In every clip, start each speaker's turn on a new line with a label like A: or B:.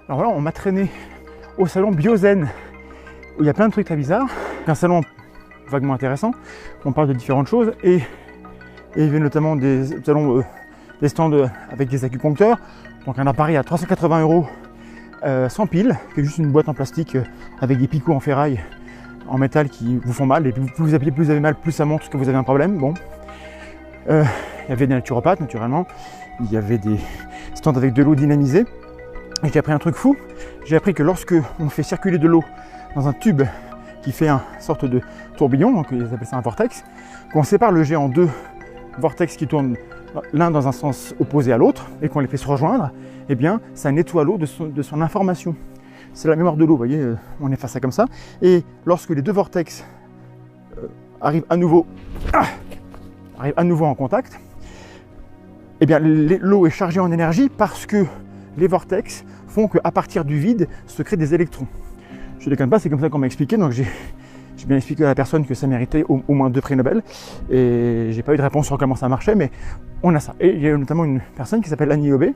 A: Alors voilà, on m'a traîné au salon Biozen, où il y a plein de trucs très bizarres. Un salon vaguement intéressant, on parle de différentes choses, et il y avait notamment des salons, des stands avec des acupuncteurs, donc un appareil à 380 € sans pile, qui est juste une boîte en plastique avec des picots en ferraille, en métal qui vous font mal, et plus vous appuyez, plus vous avez mal, plus ça montre que vous avez un problème. Bon. Il y avait des naturopathes naturellement, il y avait des stands avec de l'eau dynamisée, et j'ai appris un truc fou, j'ai appris que lorsque on fait circuler de l'eau dans un tube qui fait une sorte de tourbillon, donc ils appellent ça un vortex, qu'on sépare le jet en deux vortex qui tournent l'un dans un sens opposé à l'autre, et qu'on les fait se rejoindre, eh bien ça nettoie l'eau de son information. C'est la mémoire de l'eau, vous voyez, on est face à comme ça, et lorsque les deux vortex arrivent à nouveau en contact, eh bien l'eau est chargée en énergie parce que les vortex font qu'à partir du vide se créent des électrons. Je ne déconne pas, c'est comme ça qu'on m'a expliqué, donc j'ai bien expliqué à la personne que ça méritait au moins 2 prix Nobel, et j'ai pas eu de réponse sur comment ça marchait, mais on a ça. Et il y a notamment une personne qui s'appelle Annie Lobé,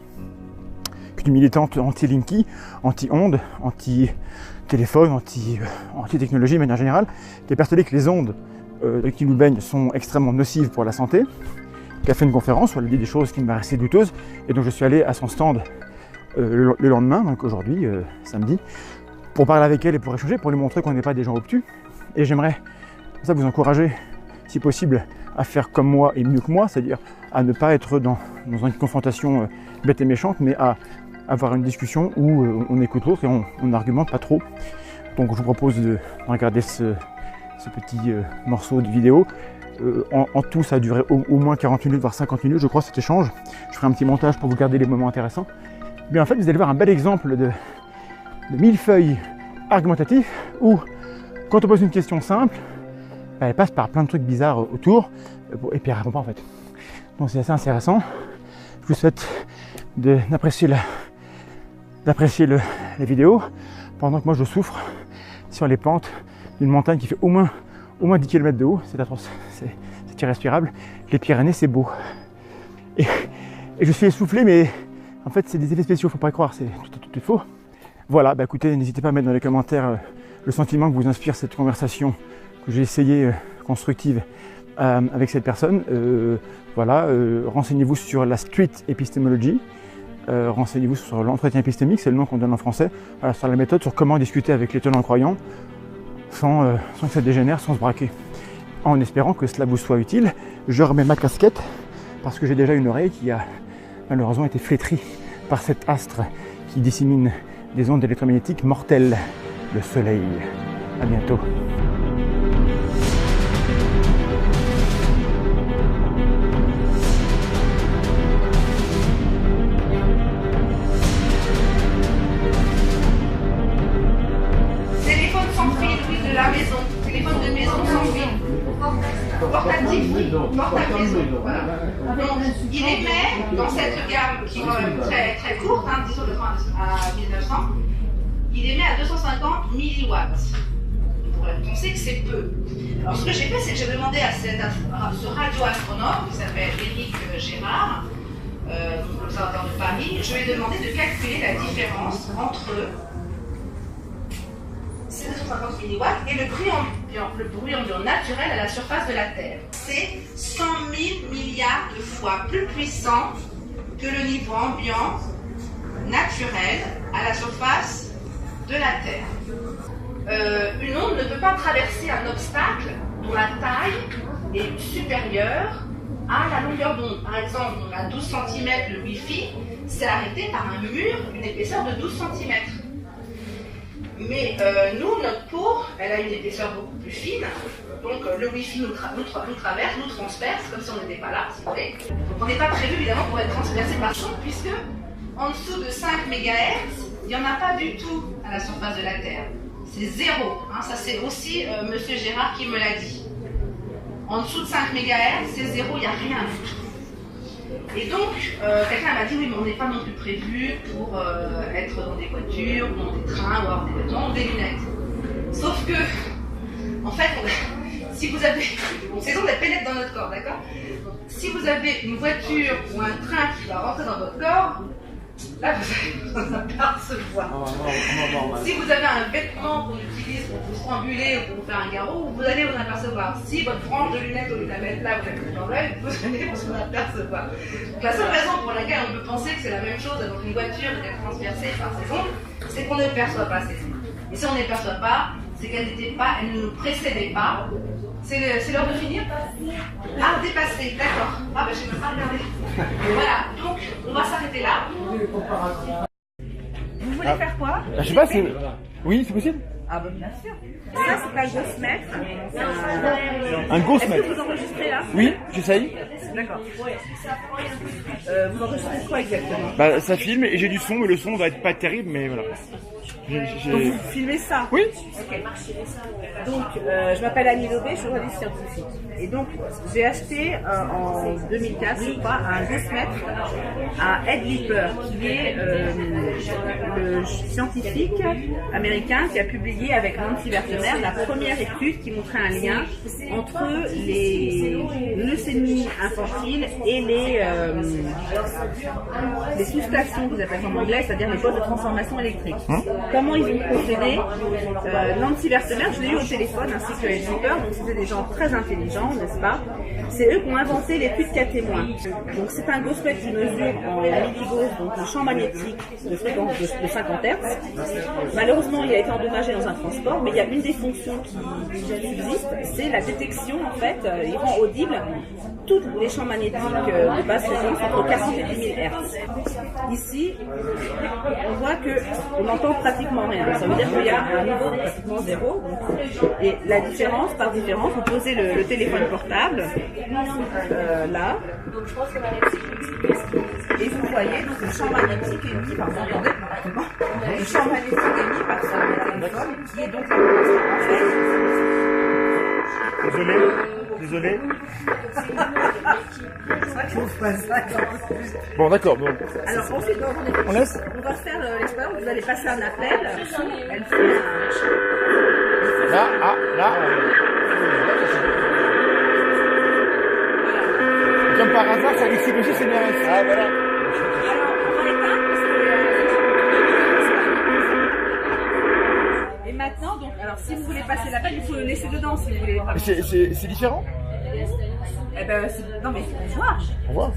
A: qui est une militante anti-Linky, anti-ondes, anti-téléphone, anti-technologie de manière générale, qui est persuadée que les ondes qui nous baignent sont extrêmement nocives pour la santé, qui a fait une conférence où elle a dit des choses qui me paraissaient douteuses, et donc je suis allé à son stand le lendemain, donc aujourd'hui, samedi, pour parler avec elle et pour échanger, pour lui montrer qu'on n'est pas des gens obtus. Et j'aimerais comme ça vous encourager, si possible, à faire comme moi et mieux que moi, c'est-à-dire à ne pas être dans une confrontation bête et méchante, mais à avoir une discussion où on écoute l'autre et on n'argumente pas trop. Donc je vous propose de regarder ce petit morceau de vidéo. En tout, ça a duré au moins 40 minutes, voire 50 minutes, je crois, cet échange. Je ferai un petit montage pour vous garder les moments intéressants. Mais en fait, vous allez voir un bel exemple de millefeuille argumentatif où, quand on pose une question simple, elle passe par plein de trucs bizarres autour et puis elle répond pas en fait. Donc c'est assez intéressant. Je vous souhaite d'apprécier les vidéos pendant que moi je souffre sur les pentes d'une montagne qui fait au moins 10 km de haut. C'est atroce, c'est irrespirable. Les Pyrénées, c'est beau. Et je suis essoufflé, mais en fait c'est des effets spéciaux, faut pas y croire, c'est tout est faux. Voilà, bah écoutez, n'hésitez pas à mettre dans les commentaires le sentiment que vous inspire cette conversation que j'ai essayé constructive avec cette personne. Voilà, renseignez-vous sur la street epistemology, renseignez-vous sur l'entretien épistémique, c'est le nom qu'on donne en français, voilà, sur la méthode, sur comment discuter avec les tenants croyants sans que ça dégénère, sans se braquer. En espérant que cela vous soit utile, je remets ma casquette parce que j'ai déjà une oreille qui a malheureusement été flétrie par cet astre qui dissémine des ondes électromagnétiques mortelles, le soleil. À bientôt.
B: Téléphone sans fil, oui, de la maison. Téléphone de maison sans fil. Portatif, portable maison. Voilà. Donc, il émet dans cette gamme qui est quand même très, très courte, hein, 10 à 1900, il émet à 250 milliwatts. On sait que c'est peu. Alors, ce que j'ai fait, c'est que j'ai demandé à ce radioastronome qui s'appelle Éric Gérard, de l'Observatoire de Paris, je lui ai demandé de calculer la différence entre ces 250 milliwatts et le bruit ambiant naturel à la surface de la Terre. C'est 100 000 milliards de fois plus puissant que le niveau ambiant naturel à la surface de la Terre. Une onde ne peut pas traverser un obstacle dont la taille est supérieure à la longueur d'onde. Par exemple, on a 12 cm le Wi-Fi, c'est arrêté par un mur d'une épaisseur de 12 cm. Mais nous, notre peau, elle a une épaisseur beaucoup plus fine, donc le Wi-Fi nous traverse, nous transperce, comme si on n'était pas là, si vous voulez. Donc on n'est pas prévu évidemment pour être transpercé par son, puisque en dessous de 5 MHz, il n'y en a pas du tout à la surface de la Terre. C'est zéro, hein, ça c'est aussi Monsieur Gérard qui me l'a dit. En dessous de 5 MHz, c'est zéro, il n'y a rien du tout. Et donc, quelqu'un m'a dit, oui, mais on n'est pas non plus prévu pour être dans des voitures, dans des trains, ou avoir des vêtements, ou des lunettes. Sauf que, en fait, si vous avez... Bon, ces ondes, elles pénètrent dans notre corps, d'accord? Si vous avez une voiture ou un train qui va rentrer dans votre corps, Là, vous allez vous apercevoir. Si vous avez un vêtement qu'on utilise pour vous stranguler ou pour vous faire un garrot, vous allez vous apercevoir. Si votre frange de lunettes au lieu de la mettre là, vous la mettez dans l'œil, vous allez vous apercevoir. Donc, la seule raison pour laquelle on peut penser que c'est la même chose dans une voiture d'être transpercée par ces ondes, c'est qu'on ne perçoit pas ces ondes. Et si on ne les perçoit pas, c'est qu'elles n'étaient pas, elles ne nous précédaient pas. C'est l'heure de finir? Ah, dépassé, d'accord. Ah, ben je ne peux pas regarder. Voilà, donc on va s'arrêter là. Vous voulez faire quoi?
A: Je sais pas, c'est. Oui, c'est possible?
B: Ah, ben bien sûr. Ça, c'est un Ghostmètre.
A: Un
B: Est-ce
A: Ghostmètre?
B: que vous enregistrez là?
A: Oui, j'essaye.
B: D'accord. Vous enregistrez quoi exactement?
A: Bah, ça filme et j'ai du son, mais le son va être pas terrible, mais voilà.
B: Donc vous filmez ça?
A: Oui.
B: Ok. Donc, je m'appelle Annie Lobé, je suis journaliste scientifique. Et donc, j'ai acheté en 2004, je crois, un Ghostmètre à Ed Lipper, qui est le scientifique américain qui a publié avec Nancy Wertheimer la première étude qui montrait un lien entre les leucémies infantiles et les soustractions qu'ils appellent en anglais, c'est-à-dire les postes de transformation électrique. Comment ils ont procédé? Nancy Wertheimer, je l'ai eu au téléphone, ainsi que Ed Lipper, donc c'était des gens très intelligents, n'est-ce pas? C'est eux qui ont inventé l'étude cas témoin. Donc c'est un Ghostmètre qui mesure en milligauss, donc le champ magnétique de fréquence de 50 Hz. Malheureusement, il a été endommagé dans un transport, mais il y a une des fonctions qui subsiste, c'est la détection, en fait, il rend audible tous les champs magnétiques de basse fréquence entre 40 et 10 000 Hz. Ici, on voit qu'on n'entend pratiquement rien. Ça veut dire qu'il y a un niveau pratiquement zéro. Et la différence, par différence, vous posez le téléphone portable là, et vous voyez donc le champ magnétique émis par le champ magnétique émis par ce téléphone, qui est donc en fait.
A: Désolé. Bon, d'accord. Bon.
B: Alors ensuite,
A: On laisse?
B: On va faire l'expérience. Vous allez passer un appel. Elle fait
A: Là, là. Comme par hasard, ça ici aussi, c'est bien. Ah, voilà.
B: Alors, on va éteindre parce que... Et maintenant, donc, alors si vous voulez passer l'appel, il faut le laisser dedans si vous voulez.
A: C'est différent?
B: Eh ben, non mais au revoir.
A: Au revoir.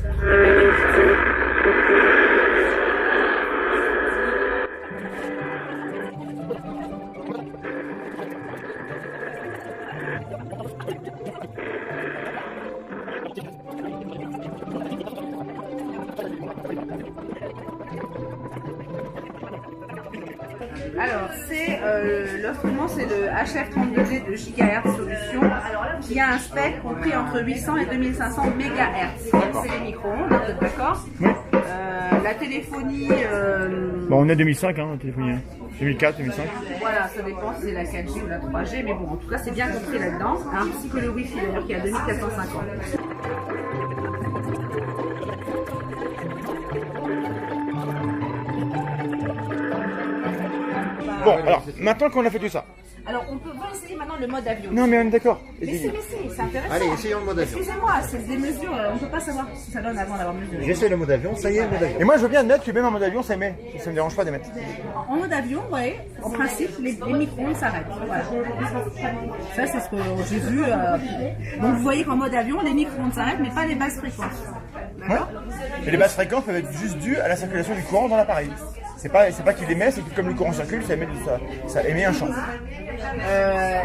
B: Alors, l'instrument, c'est le HF32G de GHz Solution, qui a un spectre compris entre 800 et 2500 MHz. C'est les micro-ondes, vous êtes d'accord?
A: Oui.
B: La téléphonie...
A: Bon, on est 2005, hein, la téléphonie. 2004, 2005.
B: Voilà, ça dépend si c'est la 4G ou la 3G, mais bon, en tout cas, c'est bien compris là-dedans, ainsi que le Wi-Fi, d'ailleurs, qui est à 2450.
A: Bon, alors, maintenant qu'on a fait tout ça.
B: Alors, on peut essayer maintenant le mode avion.
A: Non, mais on est d'accord.
B: Mais c'est intéressant.
C: Allez, essayons le mode avion.
B: Excusez-moi, c'est des mesures, on ne peut pas savoir ce que ça donne avant d'avoir mesuré.
C: J'essaie le mode avion, ça y est, le mode avion.
A: Et moi, je veux bien mettre, tu même en mode avion, ça me dérange pas de mettre.
B: En mode avion, oui, en principe, les micro-ondes s'arrêtent. Voilà. Ça, c'est ce que j'ai vu. Donc, vous voyez qu'en mode avion, les micro-ondes s'arrêtent, mais pas les basses fréquences. D'accord?
A: Et les basses fréquences peuvent être juste dues à la circulation du courant dans l'appareil. C'est pas qu'il émet, c'est que comme le courant circule, ça émet un champ.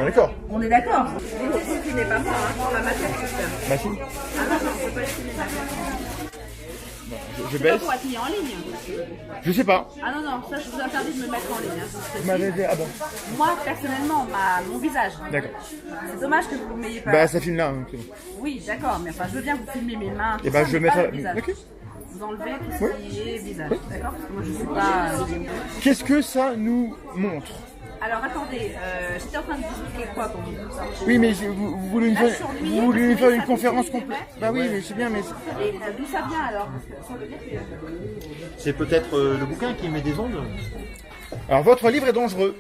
A: On est d'accord?
B: On est d'accord. Vous ne filmez pas moi, hein, ma tête, j'espère.
A: Machine?
B: Ah non, je ne peux pas le filmer ma tête.
A: Je
B: Pas
A: baisse.
B: pour être mis en ligne.
A: Je sais pas.
B: Ah non, ça je vous interdis de me mettre en ligne.
A: Vous m'avez dit, ah bon.
B: Moi, personnellement, mon visage.
A: D'accord.
B: C'est dommage que vous ne m'ayez pas.
A: Bah, ça filme là. Donc.
B: Oui, d'accord, mais enfin, je veux bien que vous filmer mes mains.
A: Et bah, je vais mettre.
B: Ok. Vous enlevez tout ce qui est visage, d'accord? Parce que moi, je suis pas.
A: Qu'est-ce que ça nous montre?
B: Alors attendez, j'étais en train de vous expliquer quoi pour vous?
A: Oui, mais vous voulez nous faire une conférence complète? Bah oui, mais c'est bien, mais.
B: Et d'où ça vient alors?
C: C'est peut-être le bouquin qui met des ondes.
A: Alors, votre livre est dangereux.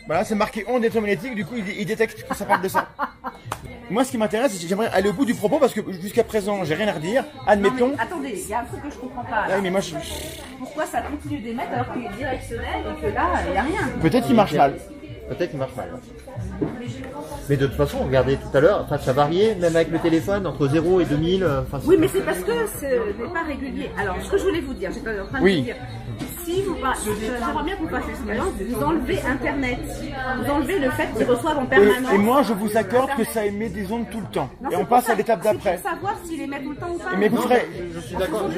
A: Voilà, c'est marqué ondes électromagnétiques, du coup, il détecte que ça parle de ça. moi, ce qui m'intéresse, c'est que j'aimerais aller au bout du propos parce que jusqu'à présent, j'ai rien à redire. Admettons.
B: Non, mais attendez, il y a un truc que je comprends pas. Là.
A: Ouais, mais moi,
B: Pourquoi ça continue d'émettre alors qu'il est directionnel et que là, il n'y a rien?
A: peut-être qu'il marche mal.
C: Peut-être qu'il marche mal. Mais de toute façon, regardez tout à l'heure, ça variait, même avec le téléphone, entre 0 et 2000.
B: Oui, mais c'est parce que ce n'est pas régulier. Alors, ce que je voulais vous dire, j'étais en train de vous dire, si vous j'aimerais bien que vous fassiez l'expérience, vous enlevez Internet. Vous enlevez le fait qu'ils reçoivent en permanence.
A: Et moi, je vous accorde que ça émet des ondes tout le temps.
B: Non,
A: et on passe à l'étape d'après.
B: Pour savoir s'il émet tout le temps ou pas.
A: Mais vous ferez.
C: Je suis d'accord.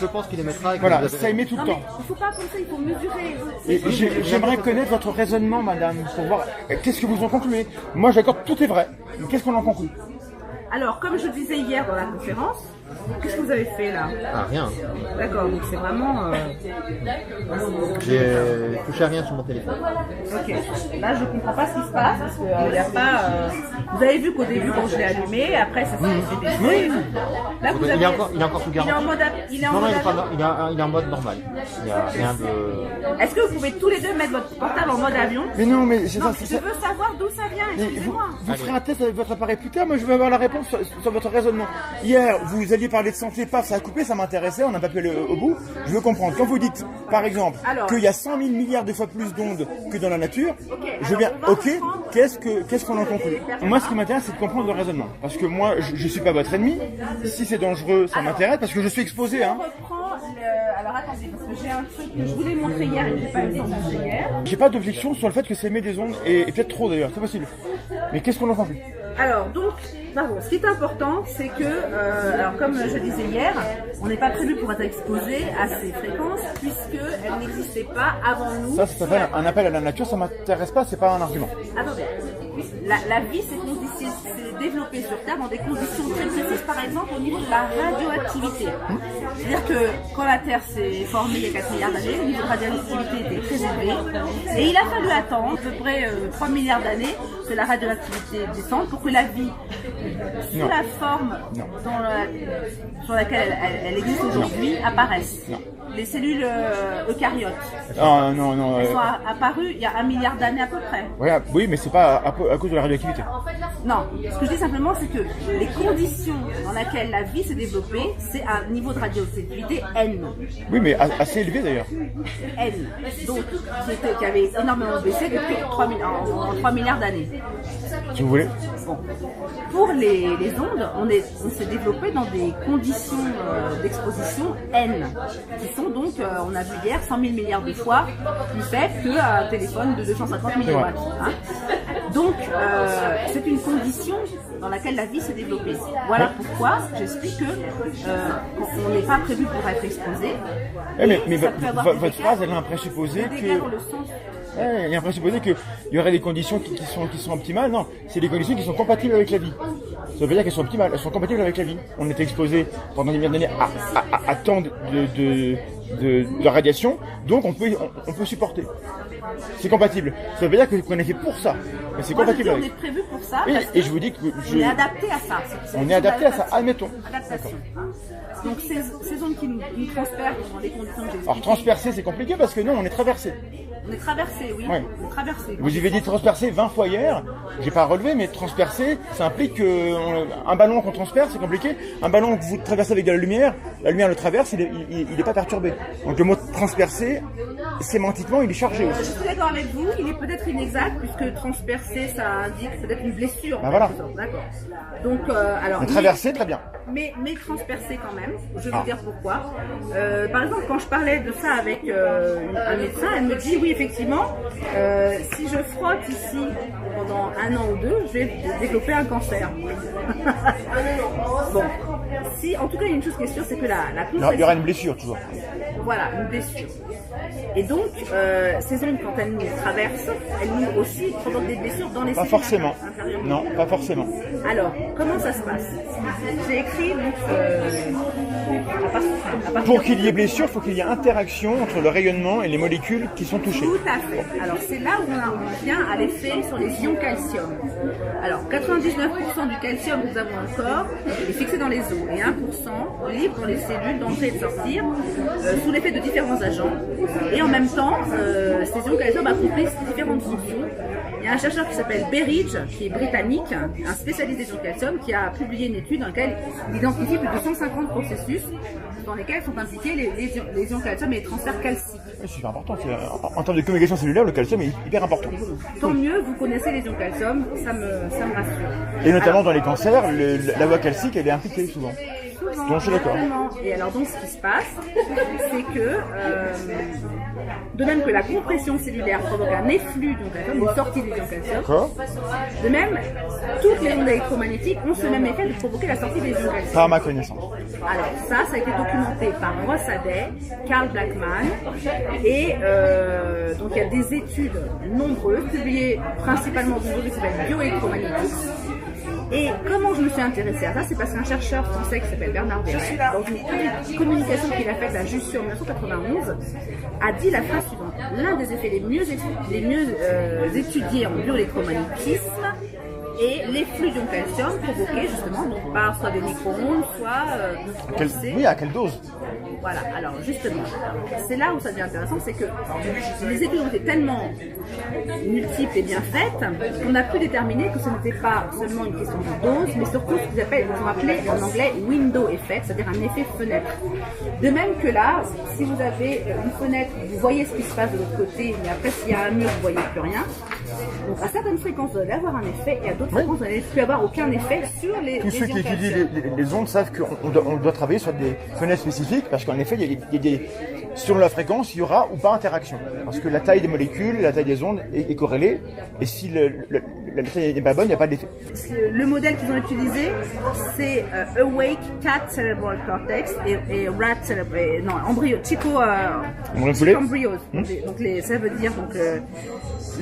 C: Je pense qu'il émettra avec
A: Voilà, ça émet tout le temps.
B: Il ne faut pas penser, il faut mesurer.
A: Et j'aimerais connaître votre raisonnement, madame, pour voir qu'est-ce que vous en concluez. Moi, j'accorde tout est vrai. Mais qu'est-ce qu'on en conclut?
B: Alors, comme je disais hier dans la conférence, qu'est-ce que vous avez fait là?
C: Ah, rien.
B: D'accord, donc c'est vraiment...
C: J'ai touché à rien sur mon téléphone.
B: Ok, là je comprends pas ce qui se passe, parce que y a pas... Vous avez vu qu'au début quand je l'ai allumé, après ça s'est décidé. Là, vous avez...
C: Il est encore sous garantie.
B: Il est en
C: Non,
B: mode...
C: il est en mode normal. Il n'y a rien de...
B: Est-ce que vous pouvez tous les deux mettre votre portable en mode avion?
A: Mais non, mais c'est
B: Non,
A: ça.
B: je veux savoir d'où ça vient, excusez-moi.
A: Vous ferez un test avec votre appareil plus tard, moi je veux avoir la réponse sur votre raisonnement. Hier, vous alliez parler de santé, paf, ça a coupé, ça m'intéressait, on n'a pas pu aller au bout. Je veux comprendre. Quand vous dites, par exemple, qu'il y a 100 000 milliards de fois plus d'ondes que dans la nature, je veux bien, ok, qu'est-ce qu'on en conclut? Moi, ce qui m'intéresse, c'est de comprendre le raisonnement. Parce que moi, je suis pas votre ennemi. Si c'est dangereux, ça m'intéresse, parce que je suis exposé. Hein.
B: Alors attendez, parce que j'ai un truc que je voulais montrer hier et que j'ai pas eu le temps de montrer hier.
A: J'ai pas d'objection sur le fait que ça émet des ondes, et peut-être trop d'ailleurs, c'est possible. Mais qu'est-ce qu'on en conclut?
B: Alors donc, pardon, ce qui est important, c'est que, alors comme je disais hier, on n'est pas prévu pour être exposé à ces fréquences puisqu'elles n'existaient pas avant nous.
A: Ça s'appelle un appel à la nature, ça m'intéresse pas, c'est pas un argument.
B: Attendez, la vie s'est développée sur Terre dans des conditions très précises, par exemple au niveau de la radioactivité. C'est-à-dire que quand la Terre s'est formée il y a 4 milliards d'années, le niveau de radioactivité était très élevé et il a fallu attendre à peu près 3 milliards d'années que la radioactivité descende pour que la vie, sous la forme sur laquelle elle existe aujourd'hui, apparaisse.
A: Non.
B: Les cellules eucaryotes.
A: Non.
B: Elles sont apparues il y a 1 milliard d'années à peu près.
A: Voilà, oui, mais c'est pas à cause de la radioactivité.
B: Non, ce que je dis simplement, c'est que les conditions dans lesquelles la vie s'est développée, c'est un niveau de radioactivité N.
A: Oui, mais assez élevé d'ailleurs.
B: N. Donc, qui avait énormément baissé depuis 3 milliards d'années.
A: Si vous voulez.
B: Bon. Pour les ondes, on s'est développé dans des conditions d'exposition N, qui sont donc, on a vu hier, 100 000 milliards de fois plus faibles qu'un téléphone de 250 milliwatts. Hein. Donc, c'est une condition dans laquelle la vie s'est développée. Voilà pourquoi j'explique que on n'est pas prévu pour être exposé.
A: Mais votre phrase, elle a un présupposé que... il y a un présupposé qu'il y aurait des conditions qui sont optimales. Non, c'est des conditions qui sont compatibles avec la vie. Ça veut dire qu'elles sont optimales, elles sont compatibles avec la vie. On est exposé pendant des milliers d'années à tant de radiation, donc on peut supporter. C'est compatible. Ça veut dire qu'on est fait pour ça. Mais c'est compatible avec.
B: On est prévu pour ça.
A: Oui, et je vous dis que
B: on est adapté à ça.
A: On est adapté à ça, admettons.
B: Adaptation. Donc ces zones qui nous transpercent dans les conditions que j'ai expliquées.
A: Alors transpercer, c'est compliqué parce que non, on est traversé.
B: On est traversé, oui.
A: Ouais.
B: On est traversé.
A: Vous avez dit transpercer 20 fois hier. J'ai pas relevé, mais transpercer, ça implique un ballon qu'on transperce, c'est compliqué. Un ballon que vous traversez avec de la lumière le traverse, il est pas perturbé. Donc le mot transpercer, sémantiquement, il est chargé aussi.
B: Je suis d'accord avec vous, il est peut-être inexact puisque transpercer, ça indique peut-être une blessure.
A: Ben voilà.
B: D'accord. Donc alors.
A: Traverser, très bien.
B: Mais transpercer quand même. Je vais vous dire pourquoi. Par exemple, quand je parlais de ça avec un médecin, elle me dit oui, effectivement, si je frotte ici pendant 1 an ou 2, je vais développer un cancer. Bon, si, en tout cas, il y a une chose qui est sûre, c'est que la compression...
A: Il y aura une blessure toujours.
B: Voilà, une blessure. Et donc, ces ondes, quand elles nous traversent, elles nous aussi provoquent des blessures dans les cellules.
A: Pas forcément. Non, pas forcément.
B: Alors, comment ça se passe? J'ai écrit donc
A: pour qu'il y ait blessure, il faut qu'il y ait interaction entre le rayonnement et les molécules qui sont touchées.
B: Tout à fait. Alors c'est là où on vient à l'effet sur les ions calcium. Alors 99% du calcium que nous avons dans le corps est fixé dans les os et 1% libre dans les cellules d'entrer et de sortir sous l'effet de différents agents. Et en même temps, ces ions calcium accomplissent différentes fonctions. Il y a un chercheur qui s'appelle Berridge, qui est britannique, un spécialiste des ions calcium, qui a publié une étude dans laquelle il identifie plus de 150 processus dans lesquels sont impliqués les ions calcium et les transferts calciques.
A: C'est super important. En termes de communication cellulaire, le calcium est hyper important.
B: Tant mieux, vous connaissez les ions calcium, ça me rassure.
A: Et notamment dans les cancers, la voie calcique, elle est impliquée souvent. Donc, je suis d'accord.
B: Et alors donc ce qui se passe, c'est que de même que la compression cellulaire provoque un efflux d'ions calcium, une sortie des ions calcium, de même, toutes les ondes électromagnétiques ont ce même effet de provoquer la sortie des ions calcium.
A: Par ma connaissance.
B: Alors ça a été documenté par Rossaday, Carl Blackman, et donc il y a des études nombreuses, publiées principalement dans une revue qui s'appelle Bioélectromagnétique. Et comment je me suis intéressée à ça, c'est parce qu'un chercheur français qui s'appelle Bernard Béret, dans une communication qu'il a faite à Jussieu en 1991, a dit la phrase suivante: l'un des effets les mieux étudiés en bioélectromagnétisme et les flux d'ions calcium provoqués justement donc, par soit des micro-ondes, soit...
A: Oui, à quelle dose?
B: Voilà, alors justement, c'est là où ça devient intéressant, c'est que les études ont été tellement multiples et bien faites qu'on a pu déterminer que ce n'était pas seulement une question de dose, mais surtout ce qu'ils ont appelé en anglais window effect, c'est-à-dire un effet fenêtre. De même que là, si vous avez une fenêtre, vous voyez ce qui se passe de l'autre côté, mais après s'il y a un mur, vous voyez plus rien. Donc à certaines fréquences, vous allez avoir un effet, et à d'autres fréquences, vous n'allez plus avoir aucun effet sur les
A: Tous ceux qui étudient les ondes savent qu'on doit travailler sur des fenêtres spécifiques, parce qu'en effet, selon la fréquence, il y aura ou pas interaction. Parce que la taille des molécules, la taille des ondes est corrélée, et si la taille n'est pas bonne, il n'y a pas d'effet.
B: Le modèle qu'ils ont utilisé, c'est Awake Cat Cerebral Cortex et Rat Cerebral, non, embryo, embryos. Donc ça veut dire donc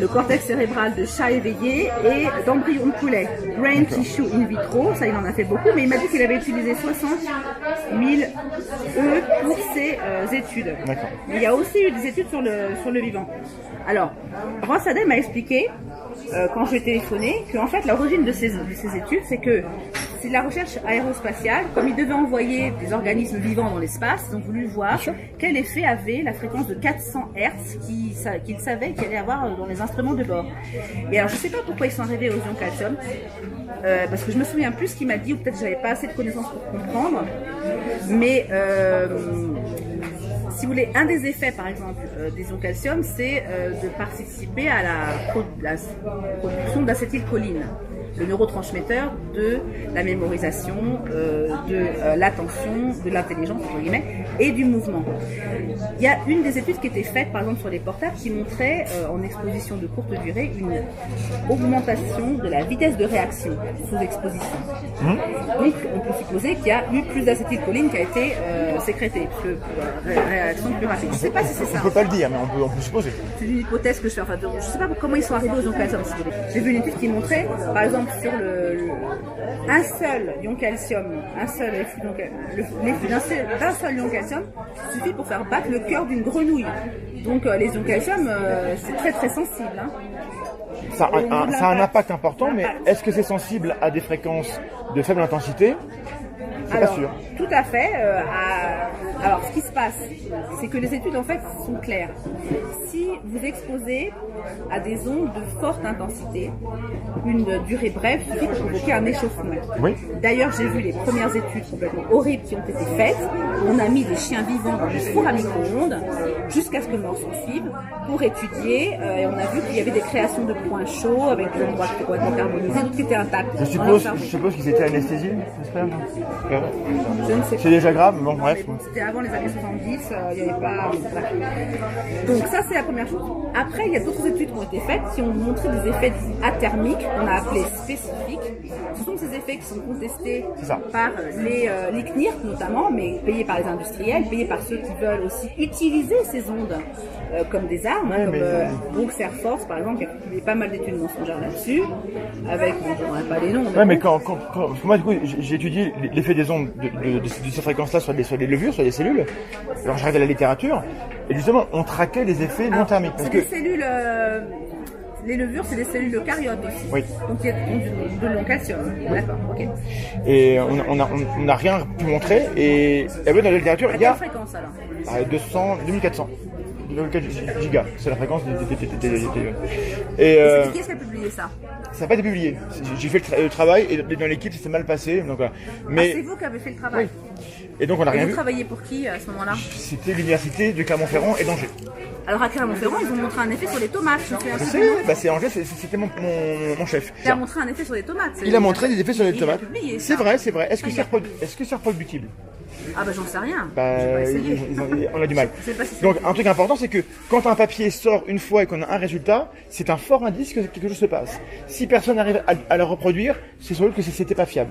B: le cortex cérébral de chat éveillé et d'embryon de poulet. Brain tissue in vitro, ça il en a fait beaucoup, mais il m'a dit qu'il avait utilisé 60 000 œufs pour ses études. Mais il y a aussi eu des études sur le vivant. Alors, Rossaday m'a expliqué, quand je lui ai téléphoné, qu'en fait l'origine de ces études, c'est que c'est de la recherche aérospatiale. Comme ils devaient envoyer des organismes vivants dans l'espace, ils ont voulu voir quel effet avait la fréquence de 400 Hz qu'ils savaient qu'il allait avoir dans les instruments de bord. Et alors je ne sais pas pourquoi ils sont arrivés aux ions calcium, parce que je me souviens plus ce qu'il m'a dit, ou peut-être que j'avais pas assez de connaissances pour comprendre, mais si vous voulez, un des effets, par exemple, des ions calcium, c'est de participer à la production d'acétylcholine, le neurotransmetteur de la mémorisation, de l'attention, de l'intelligence, entre guillemets, et du mouvement. Il y a une des études qui était faite, par exemple, sur les portables, qui montrait, en exposition de courte durée, une augmentation de la vitesse de réaction sous exposition. Donc, on peut supposer qu'il y a eu plus d'acétylcholine qui a été sécrétée, réaction plus rapide. Je ne sais pas si c'est ça.
A: On ne peut pas le dire, mais on peut supposer.
B: C'est une hypothèse que je fais. Enfin, je ne sais pas comment ils sont arrivés aux ions calcium, si vous voulez. J'ai vu une étude qui montrait, par exemple, sur un seul ion calcium, l'effet d'un seul ion calcium suffit pour faire battre le cœur d'une grenouille. Donc les ions calcium, c'est très très sensible. Hein.
A: Ça a un impact important, mais est-ce que c'est sensible à des fréquences de faible intensité? C'est pas sûr.
B: Tout à fait. Alors, ce qui se passe, c'est que les études, en fait, sont claires. Si vous exposez à des ondes de forte intensité, une durée brève suffit pour provoquer un échauffement.
A: Oui.
B: D'ailleurs, j'ai vu les premières études complètement horribles qui ont été faites. On a mis des chiens vivants dans des fours à micro-ondes jusqu'à ce que mort s'en suive pour étudier. Et on a vu qu'il y avait des créations de points chauds avec des endroits complètement carbonisés, d'autres qui étaient intacts.
A: Je suppose qu'ils étaient anesthésiés, j'espère.
B: Je ne sais pas.
A: C'est déjà grave, bon bref.
B: C'était avant les années 70, il n'y avait pas... Donc ça c'est la première chose. Après il y a d'autres études qui ont été faites qui ont montré des effets athermiques qu'on a appelés spécifiques. Ce sont ces effets qui sont contestés par les CNIRP notamment, mais payés par les industriels, payés par ceux qui veulent aussi utiliser ces ondes comme des armes, comme Brooks Air Force par exemple, il y a pas mal d'études mensongères là-dessus, avec, je ne pas les noms.
A: Ouais, mais quand moi du coup j'ai étudié l'effet des ondes de ces fréquences-là sur les levures, sur les cellules. Alors je regarde la littérature et justement on traquait les effets non thermiques. Parce que
B: des cellules, les levures c'est des cellules eucaryotes aussi.
A: Oui.
B: Donc il y a de long calcium. D'accord, ok.
A: Et on n'a rien pu montrer et dans la littérature il y a
B: quelle fréquence alors
A: 2400. gigas. C'est la fréquence des téléphones. Et
D: Qui est-ce qui a publié ça?
A: ça n'a pas été publié. J'ai fait le travail et dans l'équipe, ça s'est mal passé. Donc, voilà. Mais,
D: c'est vous qui avez fait le travail.
A: et donc, on n'a
D: Et
A: rien
D: vous
A: vu.
D: travaillez pour qui à ce moment-là?
A: C'était l'université de Clermont-Ferrand et d'Angers.
D: Alors à Clermont-Ferrand, ils ont montré un effet sur les tomates. Je me souviens
A: Je
D: plus
A: sais,
D: du nom.
A: bah c'est Angers, c'était mon chef.
D: Il a montré un effet sur les tomates.
A: Il a montré des effets sur les
D: Il a
A: tomates.
D: publié ça.
A: C'est vrai, c'est vrai. Est-ce que
D: Ah,
A: c'est reproductible?
D: Ah bah j'en sais rien.
A: Bah,
D: J'ai pas essayé.
A: on a du mal.
D: Je sais pas si c'est
A: Donc un truc important, c'est que quand un papier sort une fois et qu'on a un résultat, c'est un fort indice que quelque chose se passe. Si personne n'arrive à le reproduire, c'est sûr que c'était pas fiable.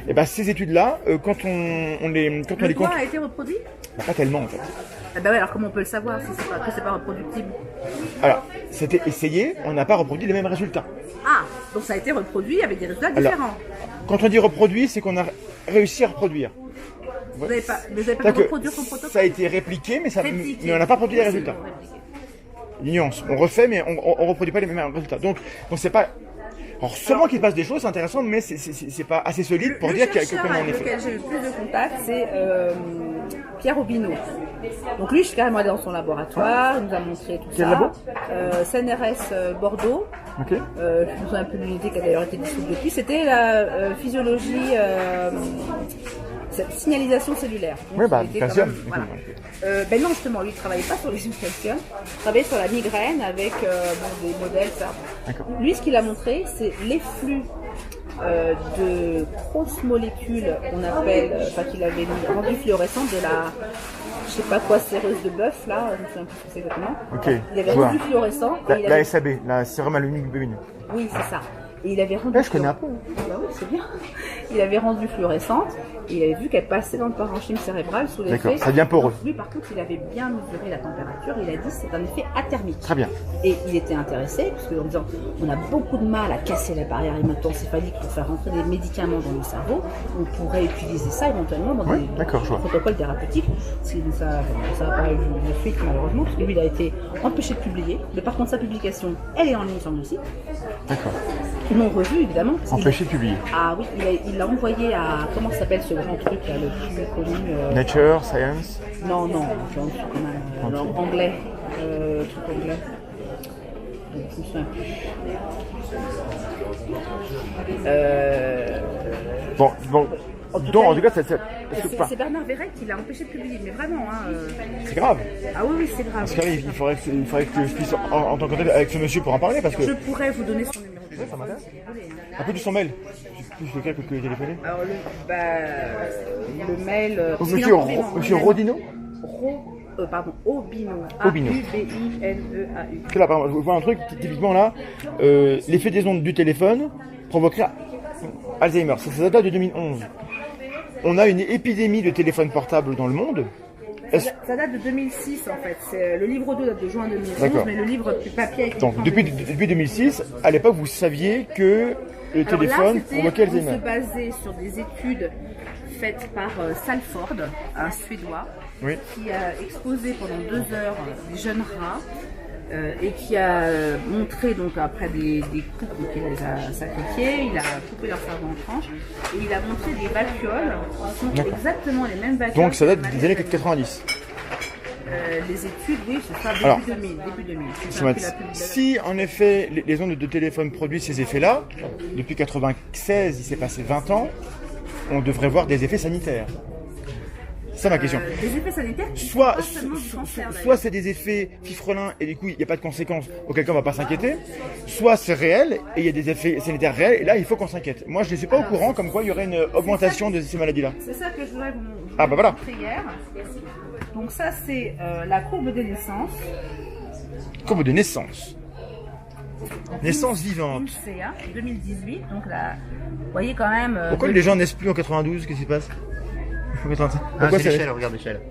A: Et bah ces études-là, quand on les
D: le
A: compte,
D: poids a été reproduit?
A: bah, pas tellement en fait.
D: Ah bah ouais, alors comment on peut le savoir si c'est pas reproductible?
A: Alors, c'était essayé, on n'a pas reproduit les mêmes résultats.
D: Ah, donc ça a été reproduit avec des résultats
A: Alors,
D: différents.
A: Quand on dit reproduit, c'est qu'on a réussi à reproduire.
D: Vous n'avez pas
A: C'est-à-dire que
D: reproduire son protocole?
A: ça a été répliqué, mais
D: Répliqué.
A: on n'a pas produit les résultats.
D: Répliqué.
A: Nuance. On refait, mais on reproduit pas les mêmes résultats. Donc c'est pas. Alors seulement qu'il se passe des choses, c'est intéressant, mais c'est pas assez solide pour dire qu'on
D: chercheur
A: a un
D: avec
A: effet.
D: lequel j'ai eu le plus de contact, c'est Pierre Aubineau. Donc lui, je suis carrément allée dans son laboratoire, il nous a montré tout
A: Quel
D: ça.
A: labo
D: CNRS Bordeaux.
A: Ok.
D: Je me souviens plus de l'unité qui a d'ailleurs été dissoute depuis. C'était la physiologie, cette signalisation cellulaire. Donc,
A: Oui, bah,
D: il était
A: calcium.
D: quand même- voilà. Ben non, justement, lui, il ne travaillait pas sur les ions calcium. Il travaillait sur la migraine avec des modèles, ça.
A: D'accord.
D: Lui, ce qu'il a montré, c'est l'efflux de grosses molécules qu'on appelle, qu'il avait rendu fluorescentes de la, je sais pas quoi, séreuse de bœuf, là, je me souviens plus ce que c'est exactement.
A: Ok.
D: Il avait
A: Je vois.
D: rendu fluorescent. et il
A: La
D: avait-
A: SAB, la sérum aluminique bobine.
D: Oui, c'est ça. Et il avait rendu.
A: Ouais, je connais un peu.
D: Bah oui, c'est bien. Il avait rendu fluorescente et il avait vu qu'elle passait dans le parenchyme cérébral sous l'effet.
A: D'accord, ça devient poreux.
D: Lui, par contre, il avait bien mesuré la température. Il a dit que c'est un effet athermique.
A: Très bien.
D: Et il était intéressé, parce que en disant, on a beaucoup de mal à casser la barrière hémato-encéphalique pour faire rentrer des médicaments dans le cerveau. On pourrait utiliser ça éventuellement dans
A: Oui,
D: des
A: d'accord, je vois.
D: protocoles thérapeutiques. Ça n'a pas eu de suite malheureusement, parce que lui, il a été empêché de publier. Mais par contre, sa publication, elle est en ligne sur le site.
A: D'accord.
D: Ils l'ont revu évidemment. parce qu'il
A: Empêché de publier.
D: ah oui, il l'a envoyé à, comment s'appelle ce grand truc là, le plus connu
A: Nature, Science.
D: Non, non, genre, quand même, anglais, truc anglais. Je me souviens plus.
A: Bon.
D: En tout
A: Donc,
D: cas,
A: en tout cas, parce que, enfin,
D: c'est Bernard Verret qui l'a empêché de publier, mais vraiment, hein.
A: c'est grave.
D: Ah oui, oui, c'est grave.
A: Parce qu'il faudrait que je puisse entrer en contact avec ce monsieur pour en parler, parce que.
D: Je pourrais vous donner son numéro de téléphone.
A: Ça m'intéresse.
D: si vous voulez, hein.
A: Un peu de son mail. Je sais plus lequel que j'ai téléphoné.
D: Alors le mail. parce qu'il
A: Monsieur,
D: en fait,
A: monsieur Rodino.
D: Obino.
A: Obino.
D: A-U-B-I-N-E-A-U.
A: Parce que là, par exemple, je vois un truc, typiquement là, l'effet des ondes du téléphone provoquerait Alzheimer. Ça date de 2011. On a une épidémie de téléphones portables dans le monde.
D: Ça date de 2006 en fait. Le livre 2 date de juin 2011,
A: D'accord.
D: mais le livre papier a été
A: Donc,
D: écrit en
A: depuis 2006, à l'époque, vous saviez que le
D: Alors
A: téléphone
D: là,
A: provoquait
D: on se
A: Alzheimer.
D: basait sur des études faites par Salford, un Suédois,
A: Oui.
D: qui a exposé pendant 2 heures des jeunes rats et qui a montré donc après des coupes, donc il les a sacrifiés, il a coupé leur cerveau en tranches et il a montré des valvules qui sont
A: D'accord.
D: exactement les mêmes valvules.
A: Donc, ça date
D: que
A: des années
D: les
A: 90.
D: les études, oui, ce sera
A: Alors,
D: début 2000. Début 2000. C'est
A: Si,
D: un peu la pub de-
A: si en effet les ondes de téléphone produisent ces effets-là, depuis 96, il s'est passé 20 ans, on devrait voir des effets sanitaires. C'est ça ma question.
D: des effets sanitaires qui
A: Soit,
D: sont pas seulement du cancer,
A: soit
D: d'ailleurs.
A: c'est des effets fifrelins et du coup il n'y a pas de conséquences, auquel cas on va pas s'inquiéter, soit c'est réel et il y a des effets sanitaires réels et là il faut qu'on s'inquiète. Moi je ne suis pas au courant comme quoi il y aurait une augmentation de ces maladies-là.
D: C'est ça que je voudrais vous
A: Ah, bah voilà.
D: montrer hier. Donc ça c'est la courbe des naissances.
A: Comme de naissance. Naissance vivante.
D: INSEA 2018. Donc là, vous voyez quand même.
A: Pourquoi les gens naissent plus en 92? Qu'est-ce qui se passe?
C: Ah,
A: Pourquoi
C: c'est
A: c'est-
C: l'échelle, regarde l'échelle.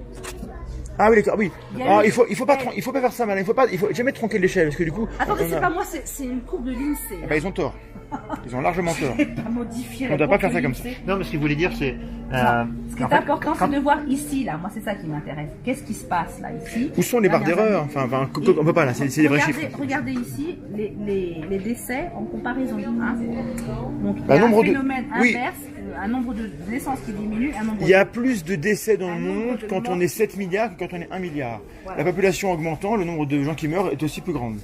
A: Ah oui d'accord, oui.
D: Il y a
A: Ah,
D: eu-
A: il faut pas faire ça mal, il faut jamais tronquer l'échelle parce que du coup
D: Attendez,
A: on
D: c'est
A: a-
D: pas moi, c'est une courbe de l'INSEE.
A: bah, ils ont tort. Ils ont largement tort.
D: Je vais pas modifier
A: On
D: la
A: doit pas
D: courbe
A: faire
D: de
A: ça comme ça.
D: l'INSEE.
C: Non, mais ce qu'il voulait dire, c'est.
D: Ce qui est important, c'est de voir ici, là. Moi, c'est ça qui m'intéresse. Qu'est-ce qui se passe, là, ici?
A: Où sont les barres
D: Dernières
A: d'erreur?
D: années.
A: Enfin, on peut pas là, c'est des vrais
D: Regardez-
A: chiffres.
D: Regardez ici les décès en comparaison. Hein. Donc, il y
A: Bah,
D: a un
A: nombre de-
D: phénomène
A: oui.
D: inverse, un nombre de naissances qui diminue, un nombre
A: Il y a plus de décès dans le
D: Un nombre
A: monde
D: de
A: quand on
D: morts.
A: est 7 milliards que quand on est 1 milliard.
D: Voilà.
A: La population augmentant, le nombre de gens qui meurent est aussi plus grande.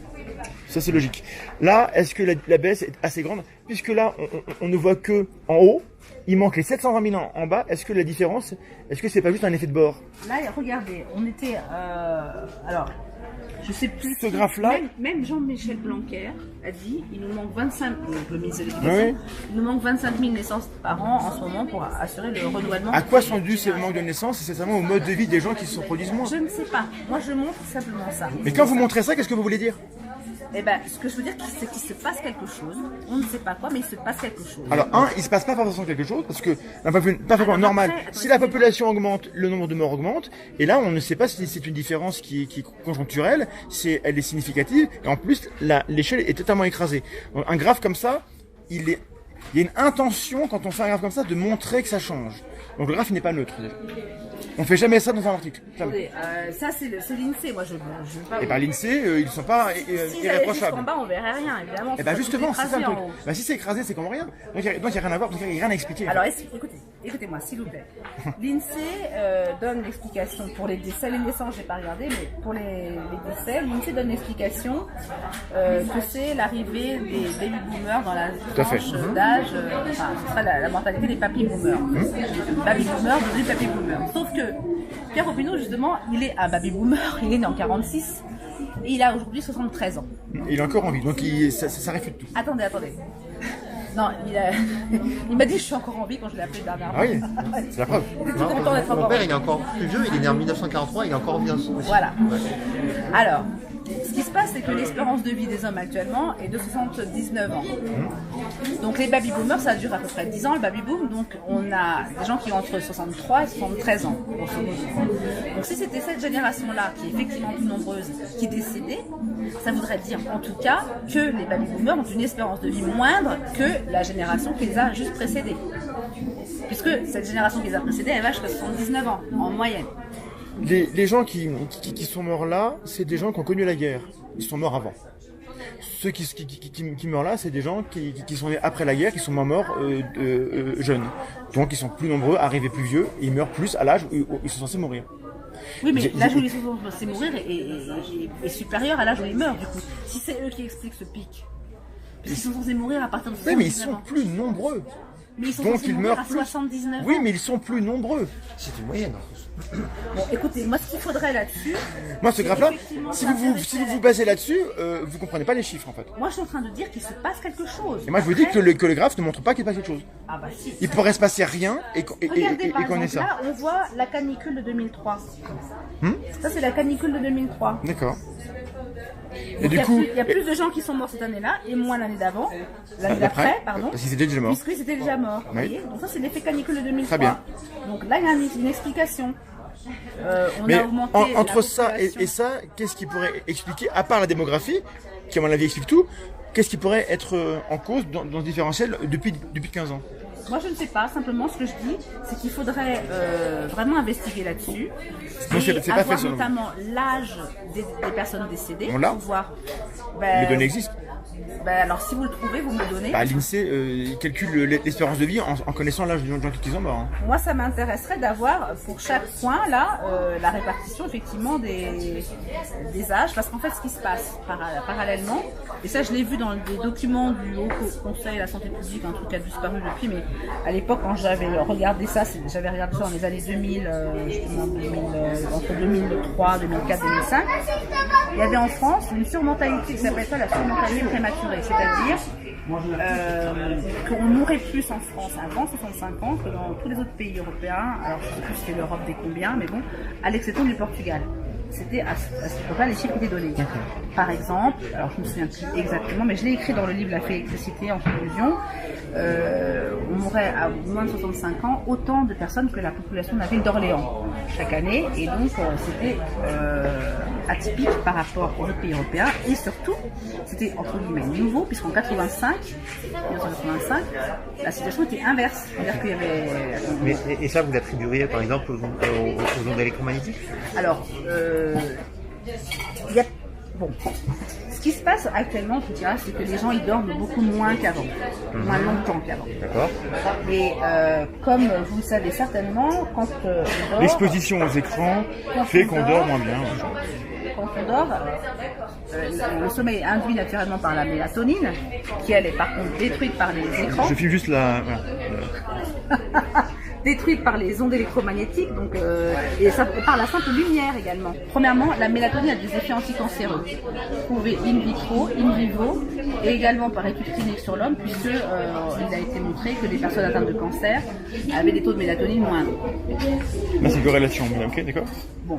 A: Ça, c'est logique. Là, est-ce que la baisse est assez grande? Puisque là, on ne voit que en haut, il manque les 720 000 en bas. Est-ce que la différence, est-ce que c'est pas juste un effet de bord?
D: Là, regardez, on était... alors, je sais plus...
A: Ce graphe-là...
D: Même Jean-Michel Blanquer a dit, il nous manque 25... le ministre de l'Éducation,
A: Oui.
D: il nous manque 25 000 naissances par an en ce moment pour assurer le renouvellement...
A: À quoi sont dus ces manques de naissance? C'est seulement au mode de vie des gens qui se reproduisent moins.
D: Je ne sais pas. Moi, je montre simplement ça.
A: Mais quand vous montrez ça, qu'est-ce que vous voulez dire?
D: Eh ben, ce que je veux dire, c'est qu'il se passe quelque chose. On ne sait pas quoi, mais il se passe quelque chose.
A: Alors, il se passe pas forcément quelque chose, parce que d'un point de vue parfaitement normal,
D: après,
A: si la population augmente, le nombre de morts augmente, et là, on ne sait pas si c'est une différence qui est conjoncturelle, elle est significative, et en plus, l'échelle est totalement écrasée. Donc, un graphe comme ça, il y a une intention, quand on fait un graphe comme ça, de montrer que ça change. Donc, le graphe, il n'est pas neutre. On fait jamais ça dans un article. Jamais.
D: Attendez, ça, c'est l'INSEE. Moi, je veux pas...
A: Et ben l'INSEE, ils sont pas irréprochables.
D: En bas, on verrait rien, évidemment.
A: Et ben justement, c'est ça le truc. Ben si c'est écrasé, c'est comme rien. Donc il y a rien à voir, donc il y a rien à expliquer.
D: Alors écoutez-moi, s'il vous plaît. L'INSEE donne l'explication pour les décès, les naissances, j'ai pas regardé, mais pour les décès, l'INSEE donne l'explication que c'est l'arrivée des baby boomers dans la tranche d'âge, enfin, ce sera la mortalité des papy boomers. Baby boomers devenus papy boomers. Sauf que Pierre Opineau, justement, il est un baby boomer, il est né en 46 et il a aujourd'hui 73 ans.
A: Il est encore en vie, donc ça réfute tout.
D: Attendez. Non, il m'a dit je suis encore en vie quand je l'ai appelé dernièrement.
A: Ah oui, c'est la preuve.
D: Il était content d'être encore
C: Mon
D: en
C: père,
D: vie.
C: il est encore plus vieux, il est né en 1943, il est encore en vie aussi.
D: Voilà. Alors, ce qui se passe, c'est que l'espérance de vie des hommes actuellement est de 79 ans. Donc les baby boomers, ça dure à peu près 10 ans, le baby boom. Donc on a des gens qui ont entre 63 et 73 ans. Donc si c'était cette génération-là, qui est effectivement plus nombreuse, qui décédait, ça voudrait dire en tout cas que les baby boomers ont une espérance de vie moindre que la génération qui les a juste précédés. Puisque cette génération qui les a précédés, elle va jusqu'à 79 ans, en moyenne.
A: Les gens qui sont morts là, c'est des gens qui ont connu la guerre. Ils sont morts avant. Ceux qui meurent là, c'est des gens qui sont nés après la guerre, qui sont morts jeunes. Donc ils sont plus nombreux, arrivés plus vieux, et ils meurent plus à l'âge où ils sont censés mourir.
D: Oui, mais l'âge où ils sont censés mourir est supérieur à l'âge où ils meurent, du coup. Si c'est eux qui expliquent ce pic. Parce qu'ils sont censés mourir à partir de 79 ans.
A: Oui, mais ils sont plus nombreux.
D: Mais ils sont
A: donc
D: censés
A: ils
D: mourir
A: meurent
D: à 79 ans.
A: Oui, mais ils sont plus nombreux.
C: C'est une moyenne en plus.
D: Bon, écoutez, moi ce qu'il faudrait là-dessus...
A: Moi, ce graphe-là,
D: effectivement
A: si vous vous basez là-dessus, vous comprenez pas les chiffres en fait.
D: Moi je suis en train de dire qu'il se passe quelque chose.
A: Et moi, je vous dis
D: Après-
A: que le graphe ne montre pas qu'il se passe quelque chose.
D: Ah bah si.
A: Il pourrait se passer rien et
D: Regardez par
A: qu'on ait
D: exemple,
A: ça.
D: là on voit la canicule de 2003. Ça c'est la canicule de 2003.
A: D'accord. Et
D: Donc,
A: du coup,
D: il y a plus de gens qui sont morts cette année-là et moins l'année d'avant, l'année d'après, pardon.
A: parce qu'ils étaient déjà morts.
D: Puisque c'était déjà mort. Vous
A: Oui.
D: voyez, donc ça c'est l'effet canicule de 2003.
A: Très bien.
D: Donc là il y a une explication. On
A: Mais
D: a augmenté
A: entre
D: la
A: ça
D: population.
A: et ça, qu'est-ce qui pourrait expliquer, à part la démographie, qui à mon avis explique tout, qu'est-ce qui pourrait être en cause dans ce différentiel depuis 15 ans?
D: Moi je ne sais pas, simplement ce que je dis, c'est qu'il faudrait vraiment investiguer là-dessus.
A: Non, c'est
D: Et
A: pas fait,
D: avoir
A: selon vous.
D: notamment l'âge des personnes décédées.
A: On l'a
D: pour voir.
A: Les données existent.
D: Alors si vous le trouvez, vous me le donnez.
A: Bah, l'INSEE calcule l'espérance de vie en connaissant l'âge des gens qui sont morts. Hein.
D: Moi, ça m'intéresserait d'avoir pour chaque point là la répartition effectivement des âges, parce qu'en fait, ce qui se passe parallèlement, et ça, je l'ai vu dans des documents du Haut Conseil de la santé publique, un truc qui a disparu depuis, mais à l'époque, quand j'avais regardé ça, j'avais regardé ça dans les années 2000, justement, entre 2003, 2004, 2005. Il y avait en France une surmortalité, ça s'appelle ça la surmortalité prématurée, c'est-à-dire qu'on mourrait plus en France avant 65 ans que dans tous les autres pays européens. Alors je ne sais plus si c'est l'Europe des combien, mais bon, à l'exception du Portugal. C'était à ce moment-là les chiffres étaient donnés. Par exemple, alors je ne me souviens plus exactement, mais je l'ai écrit dans le livre La Fée Électricité en conclusion, on mourrait à moins de 65 ans autant de personnes que la population de la ville d'Orléans chaque année, et donc c'était atypique par rapport aux autres pays européens, et surtout c'était entre guillemets nouveau, puisqu'en 1985 la situation était inverse, c'est-à-dire qu'il y avait
C: Et ça, vous l'attribueriez par exemple aux ondes électromagnétiques?
D: alors il y a bon, Ce qui se passe actuellement, je dirais, c'est que les gens ils dorment beaucoup moins qu'avant, moins longtemps qu'avant.
C: D'accord.
D: Et comme vous le savez certainement, quand on dort,
A: L'exposition aux écrans fait qu'on dort moins bien.
D: quand on dort, le sommeil est induit naturellement par la mélatonine, qui elle est par contre détruite par les écrans.
A: Je filme juste la...
D: Détruite par les ondes électromagnétiques, donc, et par la simple lumière également. Premièrement, la mélatonine a des effets anticancéreux, prouvés in vitro, in vivo, et également par études cliniques sur l'homme, puisque il a été montré que les personnes atteintes de cancer avaient des taux de mélatonine moindres.
A: Là, c'est une corrélation, ok, d'accord.
D: Bon.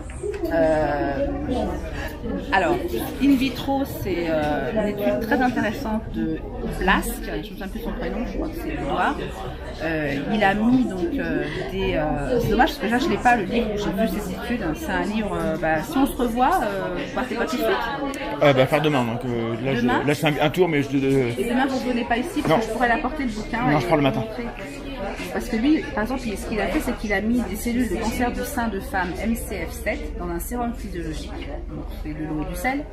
D: Alors, in vitro, c'est une étude très intéressante de Blask, je me souviens plus son prénom, je crois que c'est Edouard. Il a mis donc c'est dommage parce que là je n'ai pas le livre où j'ai vu ces études. C'est un livre, si on se revoit, vous partez pas tout de suite.
A: Faire demain, donc là,
D: Demain
A: je fais un tour, mais je...
D: Et demain vous ne venez pas ici parce
A: Non.
D: que je pourrais l'apporter le bouquin.
A: Non,
D: et
A: je pars le matin.
D: montrer. Parce que lui, par exemple, ce qu'il a fait, c'est qu'il a mis des cellules de cancer du sein de femmes MCF7 dans un sérum physiologique, donc c'est de l'eau et du sel,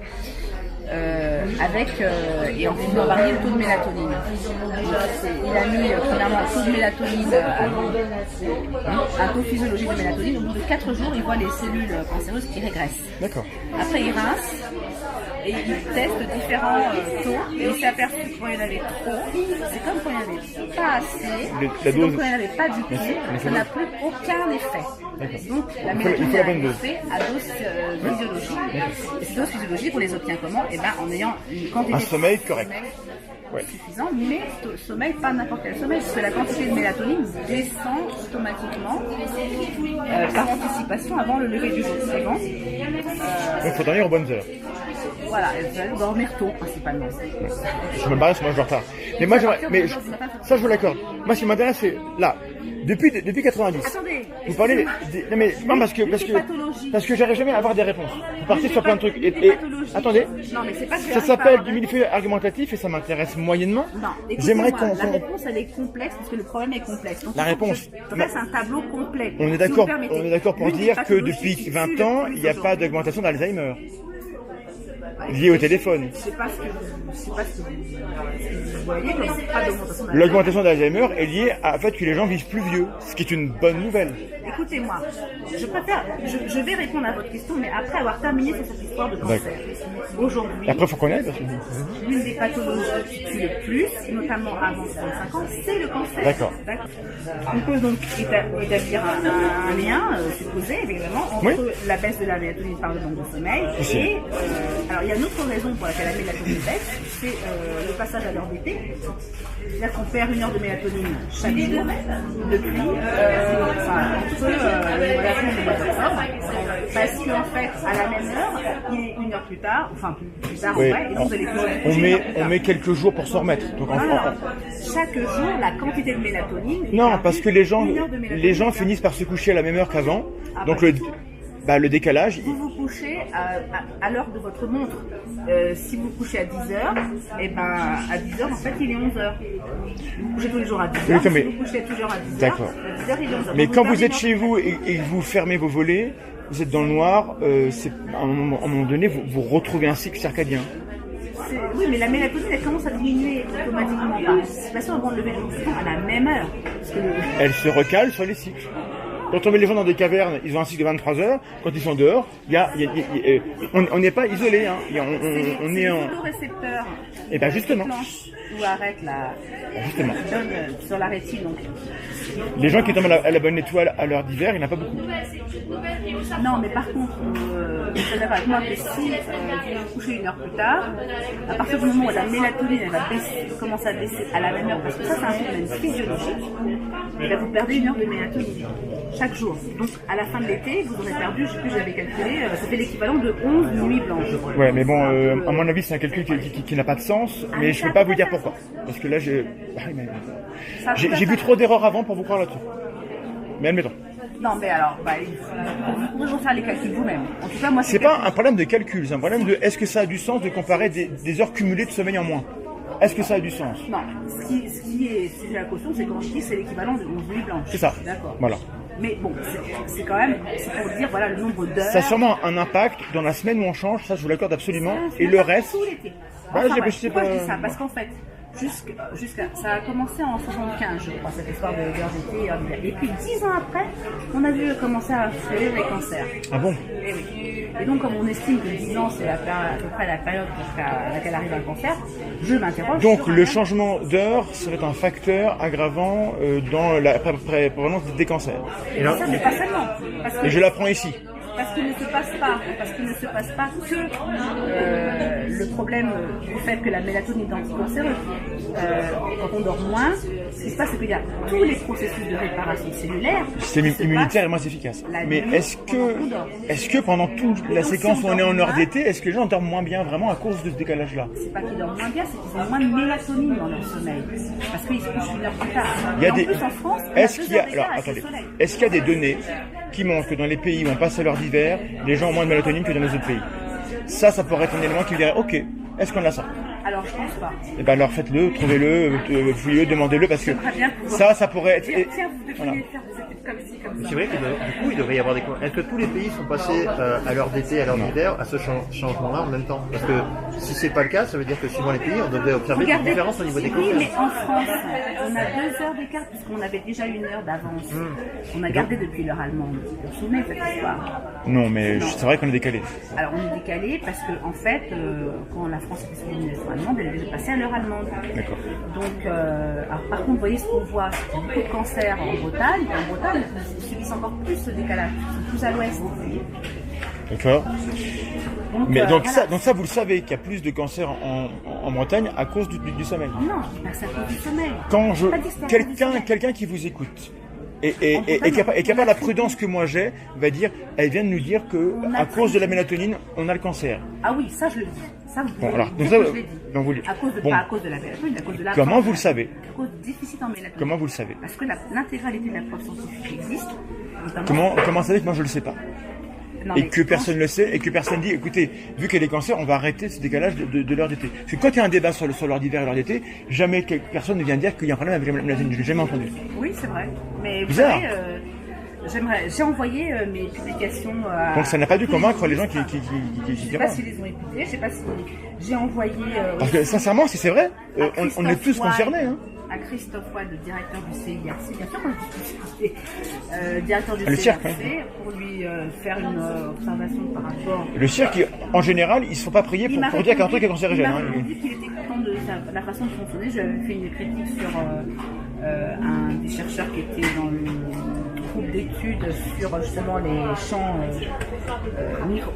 D: et en faisant varier le taux de mélatonine. Il a mis premièrement un taux de mélatonine, un taux physiologique de mélatonine. Au bout de 4 jours, il voit les cellules cancéreuses qui régressent.
A: D'accord.
D: Après, il rince. Et il teste différents taux et il s'est aperçu que quand il y en avait trop, c'est comme quand il n'y en avait pas assez,
A: La
D: et donc
A: dose-
D: quand il n'y en avait pas du tout, ça n'a plus aucun effet. Donc la mélatonine
A: faut la
D: a
A: bonne
D: un
A: dose.
D: effet à dose physiologique. Et ces doses physiologiques, on les obtient comment? En ayant une quantité
A: Un sommeil correct. Ouais.
D: suffisant, mais sommeil, pas n'importe quel sommeil, parce que la quantité de mélatonine descend automatiquement par anticipation avant le lever du jour suivant.
A: Donc, il faut dormir aux bonnes heures.
D: Voilà, vous allez dormir tôt principalement.
A: Je me barre parce que moi je dors tard. Mais moi, ça je vous l'accorde. Moi, ce qui m'intéresse, c'est là, depuis 90.
D: Attendez,
A: Vous parlez non mais non parce que j'arrive jamais à avoir des réponses. Vous partez sur plein de trucs. Attendez,
D: Non, mais c'est pas que
A: ça
D: j'arrive pas
A: s'appelle
D: à
A: du
D: avoir
A: millefeuille argumentatif et ça m'intéresse moyennement.
D: Non,
A: J'aimerais
D: écoutez-moi,
A: qu'on...
D: la réponse elle est complexe parce que le problème est complexe. Donc,
A: La réponse.
D: En fait, c'est un tableau complet.
A: On est
D: Si
A: d'accord,
D: vous permettez.
A: on est d'accord pour
D: L'une des
A: dire que
D: pathologies
A: depuis
D: qui
A: 20
D: tue
A: ans,
D: le plus
A: il n'y a pas
D: aujourd'hui.
A: d'augmentation d'Alzheimer liée au téléphone.
D: Je sais pas ce que vous voyez, mais c'est pas d'augmentation d'âge.
A: L'augmentation d'Alzheimer est liée au fait que les gens vivent plus vieux, ce qui est une bonne nouvelle.
D: Écoutez-moi, je vais répondre à votre question, mais après avoir terminé sur cette histoire de cancer. Aujourd'hui,
A: Et après, il faut qu'on aille parce que...
D: l'une des pathologies qui tue le plus, notamment avant 65 ans, c'est le cancer.
A: D'accord.
D: On peut donc établir un lien supposé, évidemment, entre
A: Oui.
D: la baisse de la mélatonine par le manque de sommeil
A: Si.
D: et... alors, il y a une autre raison pour laquelle la mélatonine baisse, c'est le passage à l'heure d'été. C'est-à-dire qu'on perd 1 heure de mélatonine chaque jour depuis entre le mois d'avril et le mois d'octobre. Parce qu'en fait, à la même heure, il est 1 heure plus tard, enfin plus tard,
A: Oui.
D: ouais, et donc vous allez coucher
A: On
D: 1
A: met,
D: heure plus
A: on
D: tard.
A: met quelques jours pour se remettre. Donc
D: Chaque jour, la quantité de mélatonine... est
A: non,
D: perdue,
A: parce que
D: 1 heure de mélatonine
A: les gens
D: est perdue.
A: finissent par se coucher à la même heure qu'avant.
D: Ah,
A: Donc
D: bah,
A: le décalage,
D: Vous vous couchez à l'heure de votre montre. Si vous vous couchez à 10h, et ben à 10h, en fait, il est 11h. Vous couchez tous les jours à 10h.
A: Oui,
D: Si
A: mais-
D: vous couchez toujours à 10h,
A: D'accord.
D: à 10h, il est 11h.
A: mais
D: Donc,
A: quand
D: vous
A: vous
D: perdez
A: êtes chez vous et que vous fermez vos volets, vous êtes dans le noir, à un moment donné, vous retrouvez un cycle circadien.
D: Oui, mais la mélatonine, elle commence à diminuer automatiquement par anticipation avant de lever le jour à la même heure. Parce que
A: Elle se recale sur les cycles. Quand on met les gens dans des cavernes, ils ont un cycle de 23 heures. Quand ils sont dehors, on n'est pas isolé. Hein. On est
D: les
A: en...
D: photorécepteurs
A: Et ben justement,
D: déclenchent ou arrêtent
A: justement.
D: qui donnent sur la rétine. Donc,
A: Les gens qui tombent à la bonne étoile à l'heure d'hiver, il n'y en a pas beaucoup.
D: non, mais par contre, vous êtes d'accord avec moi que si vous vous couchez 1 heure plus tard, à partir du moment où la mélatonine elle va commencer à baisser à la même heure, parce que ça c'est un phénomène physiologique, et là, vous perdez 1 heure de mélatonine chaque jour. Donc à la fin de l'été, vous en avez perdu, je sais plus, j'avais calculé, ça fait l'équivalent de 11 nuits blanches.
A: Ouais, mais bon, à mon avis, c'est un calcul qui n'a pas de sens, mais je ne peux pas vous dire pourquoi. Parce que là, j'ai vu trop d'erreurs avant pour vous croire là-dessus. Mais admettons.
D: Non, mais alors, vous pouvez toujours faire les calculs vous-même. En tout cas, moi,
A: C'est pas un problème de calcul, c'est un problème de est-ce que ça a du sens de comparer des heures cumulées de sommeil en moins. Est-ce que ça a du sens?
D: Non, ce qui est sujet à caution, c'est quand je dis c'est l'équivalent de 11 nuits blanches.
A: C'est ça.
D: D'accord.
A: Voilà.
D: Mais bon, c'est quand même, c'est pour dire, voilà, le nombre d'heures.
A: Ça a sûrement un impact dans la semaine où on change, ça je vous l'accorde absolument.
D: Ça,
A: Et le reste.
D: tout l'été.
A: Bah,
D: Enfin,
A: je sais
D: pourquoi
A: pas.
D: je dis ça? Parce qu'en fait, ça a commencé en 75, je crois, cette histoire de l'heure d'été. Et puis 10 ans après, on a vu commencer à fleurir les cancers.
A: Ah bon?
D: Et oui. Et donc, comme on estime que 10 ans, c'est à peu près la période jusqu'à laquelle arrive un cancer, je m'interroge.
A: Donc
D: sur
A: le
D: un-
A: changement d'heure serait un facteur aggravant dans la prévalence des cancers.
D: Et ça, mais pas seulement. Parce que
A: Et je l'apprends ici.
D: Parce qu'il ne se passe pas que le problème du fait que la mélatonine est anticancéreuse. Quand on dort moins, ce qui se passe, c'est qu'il y a tous les processus de réparation cellulaire.
A: Le système immunitaire est moins efficace. Mais est-ce que pendant toute la séquence où on est en heure d'été, est-ce que les gens dorment moins bien vraiment à cause de ce décalage-là?
D: C'est pas qu'ils dorment moins bien, c'est qu'ils ont moins de mélatonine dans leur sommeil. Parce qu'ils se couchent une heure plus tard.
A: Il y a
D: Et en
A: des...
D: plus, en France, on a
A: Est-ce
D: 2
A: qu'il y a...
D: heures d'écart
A: Alors,
D: avec le
A: attendez.
D: soleil.
A: Est-ce qu'il y a des données qui montrent que dans les pays où on passe à l'heure d'hiver, les gens ont moins de mélatonine que dans les autres pays? Ça pourrait être un élément qui dirait, ok, est-ce qu'on a ça?
D: Alors, je pense pas.
A: Eh ben alors faites-le, trouvez-le, fouillez-le, demandez-le, parce que
D: J'aimerais bien pouvoir-
A: ça pourrait être...
D: Tiens, vous devriez
A: Voilà.
D: faire des études comme ci, comme ça.
C: C'est vrai que du coup, il devrait y avoir des... Est-ce que tous les pays sont passés à l'heure d'été, à l'heure d'hiver, à ce changement-là en même temps? Parce que si c'est pas le cas, ça veut dire que suivant les pays, on devrait observer des
D: Regardez,
C: différences au niveau des
D: oui,
C: cancers.
D: mais en France, on a 2 heures d'écart puisqu'on avait déjà 1 heure d'avance. On a gardé depuis l'heure allemande. Vous vous souvenez de cette histoire?
A: Non, mais c'est vrai qu'on est décalé.
D: Alors on est décalé parce que en fait, quand la France était sous l'union allemande, elle est déjà passée à l'heure allemande.
A: D'accord.
D: Donc, alors, par contre, vous voyez ce qu'on voit, c'est qu'il y a beaucoup de cancers en Bretagne. En Bretagne, ils subissent encore plus ce décalage. Ils sont plus à l'ouest. Vous voyez.
A: D'accord. Mais
D: voilà.
A: donc ça, vous le savez, qu'il y a plus de cancers en Bretagne à cause du sommeil.
D: Non, je dis pas que c'est à cause du sommeil.
A: Quand
D: J'ai pas dit que c'était à cause du sommeil.
A: quelqu'un qui vous écoute et
D: Bretagne,
A: qui n'a pas la prudence que moi j'ai, va dire, elle vient de nous dire que
D: On a
A: à cause de la mélatonine, on a le cancer.
D: Ah oui, ça je le dis. Ça, vous
A: Bon,
D: pouvez
A: alors,
D: dire
A: donc ça,
D: que je l'ai dit.
A: donc vous-
D: À cause de,
A: bon.
D: pas à cause de la mélatonine, à cause de la
A: Comment vous le savez?
D: À cause du déficit en mélatonine.
A: Comment vous le savez?
D: Parce que l'intégralité de la preuve scientifique existe. Notamment,
A: Comment savez que moi je le sais pas?
D: Non,
A: Et
D: mais
A: que personne ne le sait, et que personne dit, écoutez, vu qu'il y a des cancers, on va arrêter ce décalage de l'heure d'été. Parce que quand il y a un débat sur l'heure d'hiver et l'heure d'été, jamais personne ne vient dire qu'il y a un problème avec la mélatonine. Je l'ai jamais entendu.
D: Oui, c'est vrai. Mais vous
A: Bizarre.
D: savez, j'ai envoyé mes publications à...
A: Donc ça n'a pas dû convaincre les gens qui
D: Je sais pas
A: diront.
D: s'ils les ont écoutées, je sais pas si... J'ai envoyé...
A: Parce que sincèrement, si c'est vrai,
D: à
A: on est
D: Christophe
A: tous
D: Wade,
A: concernés. Hein.
D: À Christophe Wade, le directeur du CIRC, bien sûr qu'on est directeur du
A: Le
D: CIRC,
A: CIRC, oui.
D: pour lui faire une observation par rapport...
A: Le cirque, en général, ils ne se font pas prier
D: Il m'a
A: pour dire qu'un truc est
D: Il
A: cancérigène.
D: m'a
A: Hein.
D: répondu qu'il était content de la façon de fonctionner. Je lui avais fait une critique sur un des chercheurs qui était dans le groupe d'études sur justement les champs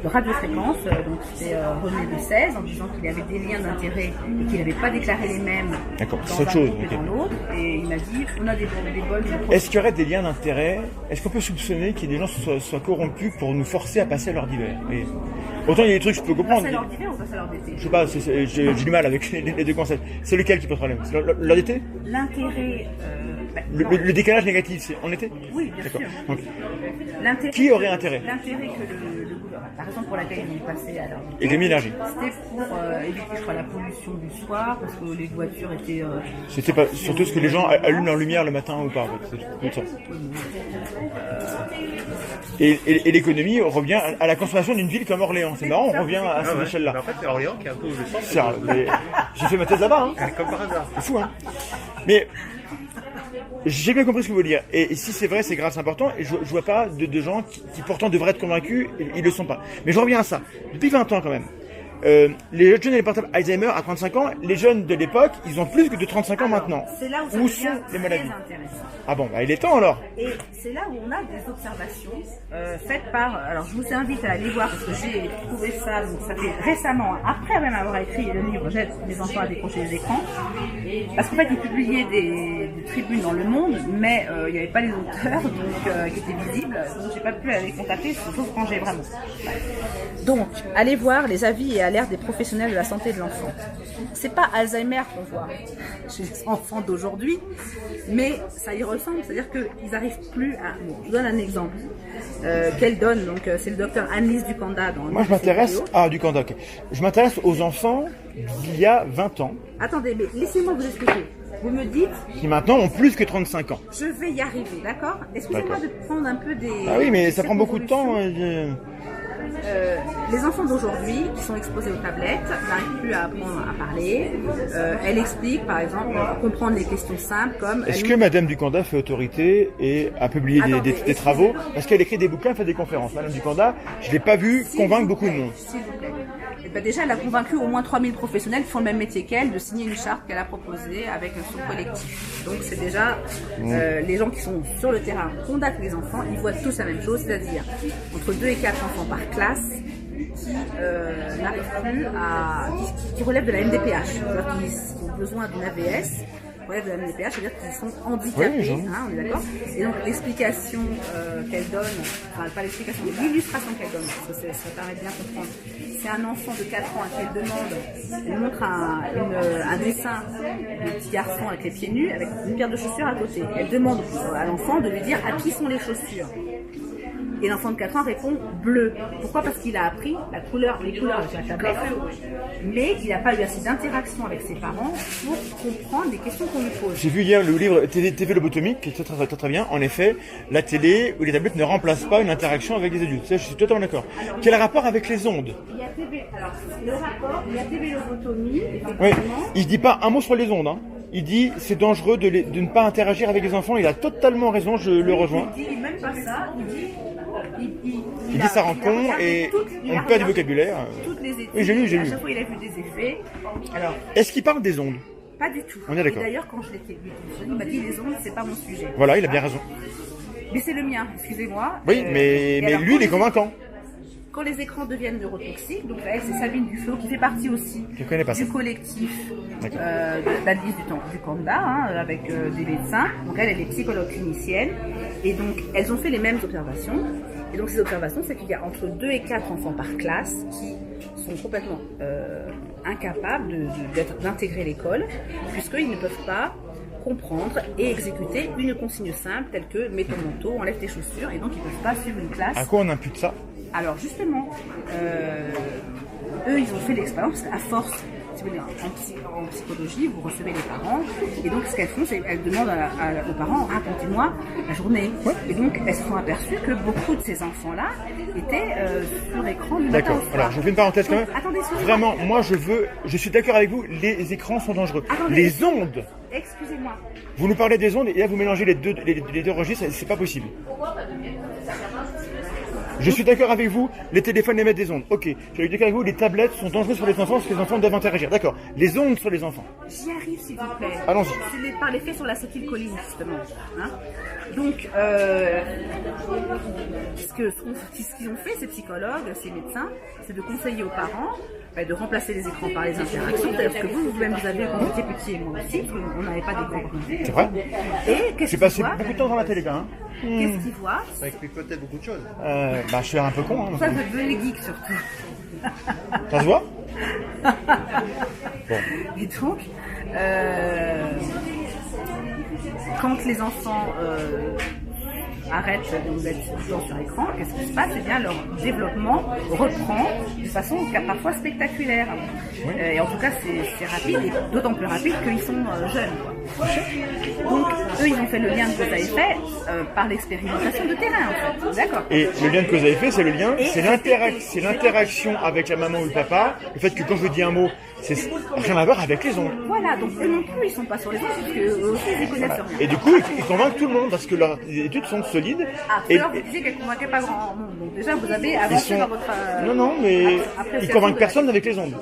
D: de radiofréquence. Donc c'était René de 16 en disant qu'il avait des liens d'intérêt et qu'il n'avait pas déclaré les mêmes
A: D'accord,
D: dans
A: c'est autre
D: un
A: chose,
D: groupe et
A: ok.
D: dans l'autre. Et il m'a dit on a des bonnes...
A: Est-ce qu'il y aurait des liens d'intérêt? Est-ce qu'on peut soupçonner que des gens soient corrompus pour nous forcer à passer à l'heure d'hiver? Et autant il y a des trucs que je peux comprendre.
D: Passer à l'heure d'hiver ou passer à l'heure d'été?
A: Je sais pas, j'ai du mal avec les deux concepts. C'est lequel qui pose problème? C'est l'heure d'été?
D: L'intérêt... non.
A: Le décalage négatif, c'est en été?
D: Oui, bien
A: D'accord.
D: sûr.
A: Donc,
D: L'intérêt
A: Qui aurait intérêt?
D: L'intérêt que le gouvernement, la raison pour laquelle il est passé à l'heure d'été,
A: économie énergie.
D: c'était pour éviter, je crois, la pollution du soir, parce que les voitures étaient...
A: C'était pas surtout ce que les gens allument leur lumière le matin ou pas. En fait. C'est tout ça. Et l'économie revient à la consommation d'une ville comme Orléans. C'est marrant, on revient à cette
C: Mais
A: échelle-là.
C: en fait, c'est Orléans qui est un peu le centre.
A: Ça, mais j'ai fait ma thèse là-bas, hein.
C: Comme par hasard.
A: C'est fou, hein. Mais j'ai bien compris ce que vous voulez dire. Et si c'est vrai, c'est grave, c'est important. Et je vois pas de gens qui pourtant devraient être convaincus, ils le sont pas. Mais je reviens à ça. Depuis 20 ans quand même. Les jeunes et les portables Alzheimer à 35 ans, les jeunes de l'époque, ils ont plus que de 35 ans maintenant.
D: C'est là où ça
A: Où
D: devient
A: sont les
D: très
A: maladies?
D: intéressant.
A: Ah bon, bah il est temps alors.
D: Et c'est là où on a des observations faites par... Alors je vous invite à aller voir, parce que j'ai trouvé ça, donc ça fait récemment, après même avoir écrit le livre « J'aide les enfants à décrocher les écrans », parce qu'en fait ils publiaient des tribunes dans Le Monde, mais il n'y avait pas les auteurs qui étaient visibles, donc j'ai pas pu les contacter, sauf quand j'ai vraiment... Donc, allez voir les avis et alertes des professionnels de la santé de l'enfant. C'est pas Alzheimer qu'on voit chez les enfants d'aujourd'hui, mais ça y ressemble, c'est-à-dire qu'ils n'arrivent plus à... Bon, je vous donne un exemple qu'elle donne, donc c'est le docteur Annelise Ducanda dans...
A: Moi je m'intéresse du Canada. Ok. Je m'intéresse aux enfants d'il y a 20 ans.
D: Attendez, mais laissez-moi vous expliquer. Vous me dites,
A: qui maintenant ont plus que 35 ans.
D: je vais y arriver, d'accord? Excusez-moi de prendre un peu des...
A: Ah oui, mais ça prend beaucoup de temps.
D: Les enfants d'aujourd'hui qui sont exposés aux tablettes n'arrivent plus à apprendre à parler. Elle explique, par exemple, comprendre les questions simples comme...
A: Est-ce que Madame Ducanda fait autorité et a publié des travaux? Parce qu'elle écrit des bouquins, elle fait des conférences. Madame Ducanda, je ne l'ai pas vue convaincre beaucoup de monde.
D: S'il vous plaît. Et ben déjà, elle a convaincu au moins 3000 professionnels qui font le même métier qu'elle de signer une charte qu'elle a proposée avec un son collectif. Donc c'est déjà les gens qui sont sur le terrain contactent les enfants, ils voient tous la même chose, c'est-à-dire entre 2 et 4 enfants par classe qui n'arrivent plus à... qui relèvent de la MDPH, c'est-à-dire qu'ils ont besoin d'une AVS. De la MDPH, c'est-à-dire qu'ils sont handicapés,
A: oui,
D: on est d'accord. Et donc l'explication qu'elle donne, enfin pas l'explication, mais l'illustration qu'elle donne, parce que ça paraît bien comprendre. C'est un enfant de 4 ans à qui elle demande, elle montre un dessin de petit garçon avec les pieds nus, avec une paire de chaussures à côté. Elle demande à l'enfant de lui dire à qui sont les chaussures. Et l'enfant de 4 ans répond bleu. Pourquoi? Parce qu'il a appris les couleurs de la tablette, mais il n'a pas eu assez d'interaction avec ses parents pour comprendre les questions qu'on lui pose.
A: J'ai vu hier le livre TV Lobotomie qui est très bien. En effet, la télé ou les tablettes ne remplacent pas une interaction avec des adultes. Ça, je suis totalement d'accord. Quel rapport avec les ondes?
D: Il y a TV, alors le rapport, il y a TV Lobotomie,
A: oui. Il ne dit pas un mot sur les ondes. Hein. Il dit c'est dangereux de ne pas interagir avec les enfants. Il a totalement raison, je le rejoins.
D: Il dit même pas ça,
A: il dit ça rend con et on perd du vocabulaire.
D: Toutes les études,
A: oui, j'ai lu.
D: À chaque fois il a vu des effets. Alors,
A: est-ce qu'il parle des ondes?
D: Pas du tout.
A: On est d'accord.
D: D'ailleurs, quand je l'étais vu, il m'a dit les ondes, c'est pas mon sujet.
A: Voilà, il a bien raison.
D: Mais c'est le mien, excusez-moi.
A: Oui, mais alors, lui, il est convaincant.
D: Quand les écrans deviennent neurotoxiques, donc là, c'est Sabine Duflo qui fait partie aussi du collectif d'Alice du Kanda, avec des médecins. Donc elle est psychologue clinicienne. Et donc, elles ont fait les mêmes observations. Et donc, ces observations, c'est qu'il y a entre 2 et 4 enfants par classe qui sont complètement incapables d'intégrer l'école, puisqu'ils ne peuvent pas comprendre et exécuter une consigne simple telle que mets ton manteau, enlève tes chaussures, et donc ils ne peuvent pas suivre une classe.
A: À quoi on impute ça?
D: Alors justement, eux ils ont fait l'expérience à force. Si vous voulez, en psychologie, vous recevez les parents, et donc ce qu'elles font, c'est qu'elles demandent aux parents, racontez-moi la journée. Ouais. Et donc elles se sont aperçues que beaucoup de ces enfants-là étaient sur écran du matin au soir.
A: Alors je fais une parenthèse quand même.
D: Attendez,
A: vraiment, moi je suis d'accord avec vous, les écrans sont dangereux. Attendez, les ondes.
D: Excusez-moi.
A: Vous nous parlez des ondes et là vous mélangez les deux registres, c'est pas possible. Je suis d'accord avec vous, les téléphones émettent des ondes. Ok, je suis d'accord avec vous, les tablettes sont dangereuses pour les enfants parce que les enfants doivent interagir. D'accord, les ondes sur les enfants.
D: J'y arrive s'il vous plaît.
A: Allons-y.
D: C'est par l'effet sur l'acétylcholine justement. Donc, ce qu'ils ont fait, ces psychologues, ces médecins, c'est de conseiller aux parents de remplacer les écrans par les interactions. Parce que vous-même, vous avez quand vous étiez petit et moi aussi, parce qu'on n'avait pas d'écran.
A: C'est vrai.
D: Et qu'est-ce
A: j'ai passé beaucoup de temps dans la télé, hein.
D: Qu'est-ce qu'ils voient?
C: Ça explique peut-être beaucoup de choses.
A: Je suis un peu con. Hein,
D: ça veut devenir geek surtout.
A: Ça se voit?
D: Bon. Et donc, quand les enfants arrêtent d'être sur écran, qu'est-ce qui se passe? Eh bien, leur développement reprend de façon parfois spectaculaire. Oui. Et en tout cas, c'est rapide, et d'autant plus rapide qu'ils sont jeunes. Quoi. Donc, eux, ils ont fait le lien de cause à effet par l'expérimentation de terrain, en fait. D'accord.
A: Et le lien de cause à effet, c'est le lien, c'est l'interaction avec la maman ou le papa, le fait que quand je dis un mot, c'est rien à voir avec les ondes.
D: Voilà, donc eux non plus, ils sont pas sur les ondes, parce qu'eux aussi, ils connaissent rien.
A: Et du coup, ils convainquent tout le monde, parce que leurs études sont solides.
D: Ah, et alors vous disiez qu'elles convainquaient pas grand monde. Donc déjà, vous avez avancé dans votre...
A: Non, mais ils convainquent personne avec les ondes.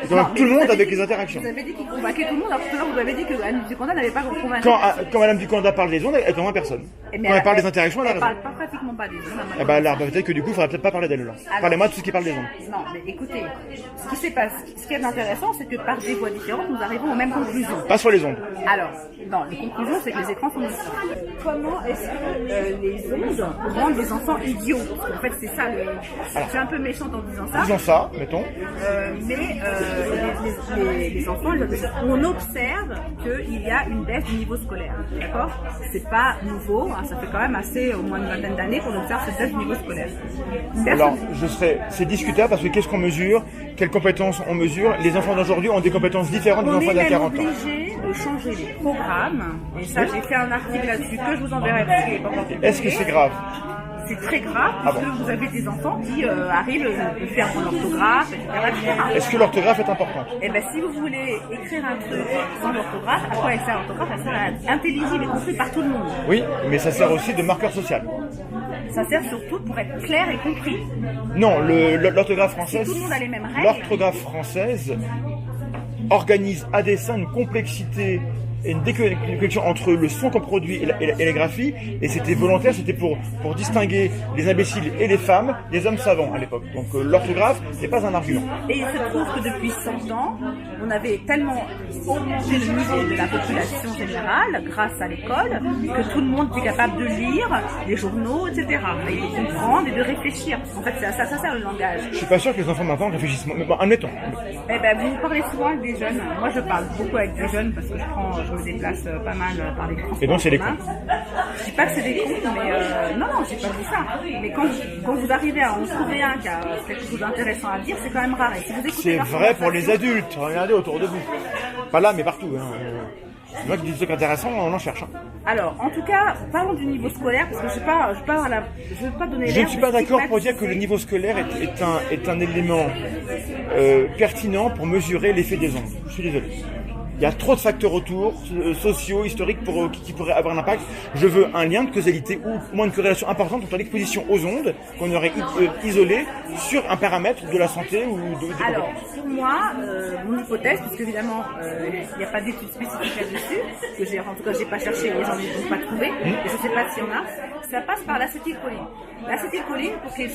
A: Ils convainquent tout le monde avec les interactions.
D: Vous avez dit qu'ils convainquaient tout le monde, alors tout à l'heure vous avez dit que Madame Ducanda n'avait pas convaincu.
A: Quand Madame Ducanda parle des ondes, elle convainc personne. Quand elle parle des interactions, elle a raison.
D: Elle parle pratiquement pas des ondes.
A: Alors peut-être que du coup, il faudrait peut-être pas parler d'elle là. Parlez-moi de tout ce qui parle des ondes.
D: Non, mais écoutez, ce qui est intéressant, c'est que par des voies différentes, nous arrivons aux mêmes conclusions.
A: Pas sur les ondes.
D: Alors, non, les conclusions, c'est que les écrans sont différents. Comment est-ce que les ondes rendent les enfants idiots? En fait, c'est ça je suis un peu méchante en disant ça.
A: Disons ça, mettons.
D: Les enfants, on observe qu'il y a une baisse du niveau scolaire. D'accord? C'est pas nouveau, ça fait quand même au moins une vingtaine d'années qu'on observe cette baisse du niveau scolaire.
A: Alors, c'est discutable parce que qu'est-ce qu'on mesure? Quelles compétences on mesure? Les enfants d'aujourd'hui ont des compétences différentes des enfants d'il y a 40 ans.
D: On est obligé de changer les programmes. Et ça, j'ai fait un article là-dessus que je vous enverrai parce qu'il n'est pas encore publié.
A: Est-ce que c'est grave?
D: C'est très grave parce que vous avez des enfants qui arrivent de faire son orthographe, etc.
A: Est-ce que l'orthographe est importante?
D: Eh bien, si vous voulez écrire un truc sans l'orthographe, à quoi elle sert l'orthographe? Elle sert à être intelligible et compris par tout le monde.
A: Oui, mais ça sert aussi de marqueur social.
D: Ça sert surtout pour être clair et compris.
A: Non, l'orthographe française,
D: Si tout le monde a les mêmes règles.
A: l'orthographe française organise à dessein une complexité et une déconnexion entre le son qu'on produit et la graphie, et c'était volontaire, c'était pour distinguer les imbéciles et les femmes, les hommes savants à l'époque. Donc l'orthographe n'est pas un argument.
D: Et il se trouve que depuis 100 ans, on avait tellement augmenté le niveau de la population générale grâce à l'école que tout le monde était capable de lire les journaux, etc. Et de comprendre et de réfléchir. En fait, ça sert le langage.
A: Je suis pas sûr que les enfants maintenant réfléchissent. Mais bon, admettons.
D: Eh ben, vous parlez souvent avec des jeunes. Moi, je parle beaucoup avec des jeunes parce que je me déplace pas mal par les transports.
A: Et donc, c'est des
D: cons. Je dis pas que c'est des cons, mais non, j'ai pas dit ça. Mais quand vous arrivez à en trouver un qui a quelque chose d'intéressant à dire, c'est quand même rare. Et si vous écoutez
A: C'est
D: leur
A: vrai pour les
D: conversation-
A: adultes. Regardez autour de vous. Pas là, mais partout. Hein. C'est vrai que des trucs intéressants, on en cherche. Hein.
D: Alors, en tout cas, parlons du niveau scolaire, parce que je ne veux pas donner
A: Je
D: l'air
A: ne suis
D: de
A: pas d'accord pour dire que
D: stigmatiser.
A: le niveau scolaire est un élément pertinent pour mesurer l'effet des ondes. Je suis désolé. Il y a trop de facteurs autour, sociaux, historiques, qui pourraient avoir un impact. Je veux un lien de causalité ou au moins une corrélation importante entre l'exposition aux ondes qu'on aurait isolé sur un paramètre de la santé ou de
D: Alors, pour moi, mon hypothèse, parce qu'évidemment, il n'y a pas d'études spécifiques là-dessus, que en tout cas, j'ai pas cherché, les gens ne l'ont pas trouvé, et je ne sais pas s'il y en a, ça passe par l'acétylcholine. L'acétylcholine, pour que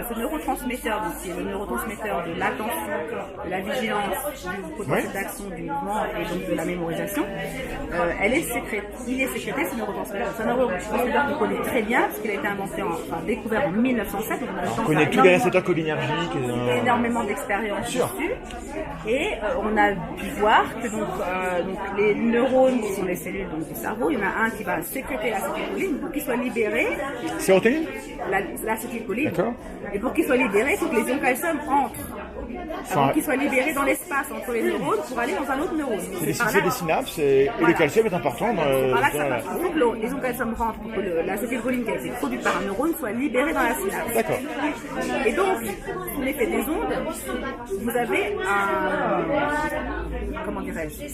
D: ce neurotransmetteur, donc, qui est le neurotransmetteur de l'attention, de la vigilance, du potentiel d'action, du mouvement et donc de la mémorisation, il est sécrété, ce neurotransmetteur. C'est un neurotransmetteur qu'on connaît très bien, parce qu'il a été découvert en 1907, donc
A: On connaît tous les récepteurs cholinergiques.
D: Énormément d'expérience dessus. Et on a pu voir que donc, les neurones qui sont les cellules donc, du cerveau, il y en a un qui va sécréter l'acétylcholine pour qu'il soit libéré.
A: Sérotonine?
D: L'acétylcholine.
A: D'accord.
D: Et pour qu'il soit libéré, il faut que les ions calcium entrent. Avant qu'il soit libéré dans l'espace entre les neurones pour aller dans un autre neurone.
A: C'est des synapses et le calcium est important dans
D: Il faut que les ions calcium rentrent pour que l'acétylcholine qui a été produite par un neurone soit libérée dans la synapse.
A: D'accord.
D: Et donc, sous l'effet des ondes, vous avez comment dirais-je?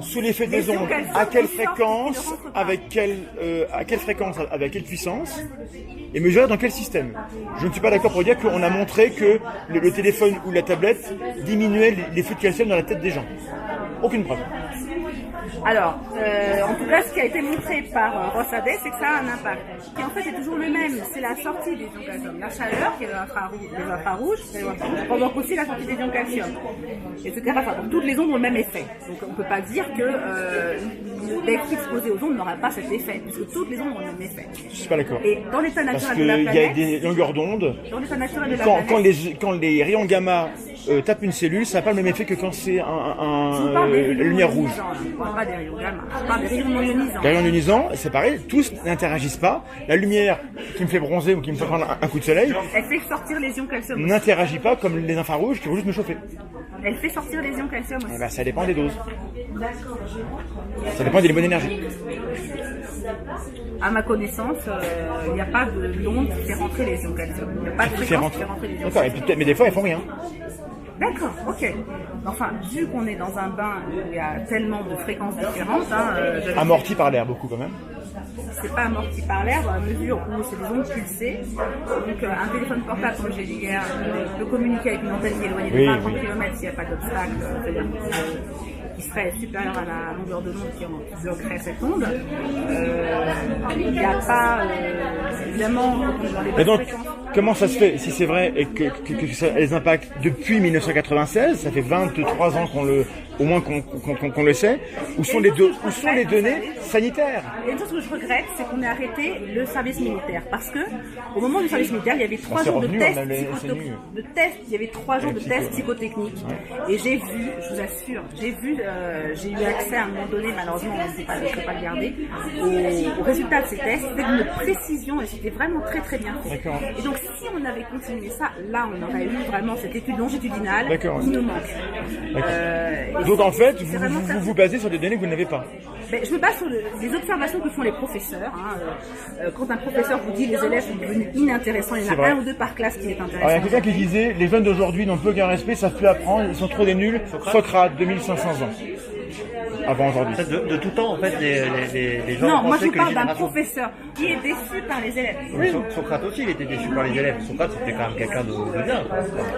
A: Sous l'effet des ondes, à quelle fréquence, avec quelle puissance, et mesurer dans quel système? Je ne suis pas d'accord pour dire qu'on a montré que le téléphone ou la tablette diminuait les flux de calcium dans la tête des gens. Aucune preuve.
D: Alors, en tout cas, ce qui a été montré par Rossadet, c'est que ça a un impact, qui en fait est toujours le même. C'est la sortie des ions calcium. La chaleur, qui est les infrarouges, provoque aussi la sortie des ions calcium, etc. Enfin, donc, toutes les ondes ont le même effet. Donc, on ne peut pas dire que d'être exposé aux ondes n'aura pas cet effet, puisque toutes les ondes ont le même effet.
A: Je suis pas d'accord.
D: Et dans l'état
A: Parce
D: naturel de la
A: qu'il y a
D: planète,
A: des longueurs d'ondes.
D: dans l'état naturel de la planète,
A: Quand les rayons gamma tapent une cellule, ça n'a pas le même effet que quand c'est
D: je vous parle des
A: la
D: rayons
A: lumière
D: non
A: rouge.
D: ionisants, je ne parle pas des rayons gamma, je parle des rayons non ionisants.
A: Les rayons ionisants, c'est pareil, tous n'interagissent pas. La lumière qui me fait bronzer ou qui me fait prendre un coup de soleil
D: Elle fait sortir les ions calcium.
A: n'interagit pas comme les infrarouges qui vont juste me chauffer.
D: Elle fait sortir les ions calcium aussi.
A: Eh ben, ça dépend des doses. Ça dépend des bonnes énergies.
D: À ma connaissance, il n'y a pas d'onde qui fait rentrer les ions calcium. Il n'y a pas de fréquence qui fait rentrer les ions
A: D'accord, et
D: calcium.
A: puis, mais des fois elles font rien.
D: D'accord, ok. Enfin, vu qu'on est dans un bain où il y a tellement de fréquences différentes,
A: Amorti par l'air beaucoup quand même.
D: c'est pas amorti par l'air dans la mesure où c'est des ondes pulsées. Donc un téléphone portable, comme j'ai dit hier, peut communiquer avec une antenne qui est éloignée de 20-30 km s'il n'y a pas d'obstacle, c'est-à-dire qui serait supérieure à la longueur de l'onde qui bloquerait cette onde. Il n'y a pas, évidemment, dans les
A: Et donc,
D: fréquences.
A: comment ça se fait, si c'est vrai, et que ça a des impacts depuis 1996, ça fait 23 ans au moins qu'on le sait, où sont les données sanitaires?
D: Et une chose que je regrette, c'est qu'on ait arrêté le service militaire. Parce que, au moment du service militaire, il y avait 3 jours de tests il y avait 3 jours de tests psychotechniques. Et j'ai vu, je vous assure, j'ai eu accès à un moment donné, malheureusement, je ne peux pas le garder, au résultat de ces tests. C'était d'une précision et c'était vraiment très très bien fait. Et donc, si on avait continué ça, là, on aurait eu vraiment cette étude longitudinale qui nous manque.
A: Donc, en fait, vous basez sur des données que vous n'avez pas.
D: Je me base sur les observations que font les professeurs. Quand un professeur vous dit les élèves sont devenus inintéressants, il y en a un ou deux par classe qui est intéressant.
A: Alors, il y a quelqu'un qui disait les jeunes d'aujourd'hui n'ont plus aucun respect, savent plus apprendre, ils sont trop des nuls. Socrate, 2500 ans. Avant aujourd'hui.
C: De tout temps, en fait, les gens.
D: Non, moi je parle d'un professeur qui est déçu par les élèves.
C: Oui. Socrate aussi, il était déçu par les élèves. Socrate, c'était quand même quelqu'un de bien.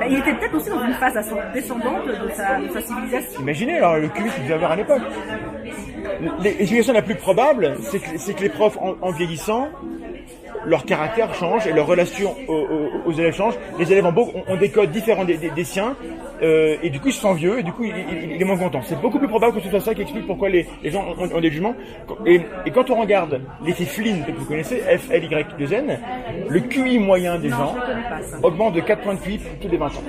D: Il était peut-être aussi dans une phase descendante de sa civilisation.
A: Imaginez alors le QI qu'il devait avoir à l'époque. L'explication la plus probable, c'est que les profs, en vieillissant, leur caractère change et leur relation aux élèves change. Les élèves ont des codes différents des siens, et du coup ils se sentent vieux et du coup il est moins content. C'est beaucoup plus probable que ce soit ça qui explique pourquoi les gens ont des jugements. Et quand on regarde l'effet Flynn que vous connaissez, F-L-Y-2-N, le QI moyen des gens augmente de 4 points de QI tous les 20 ans.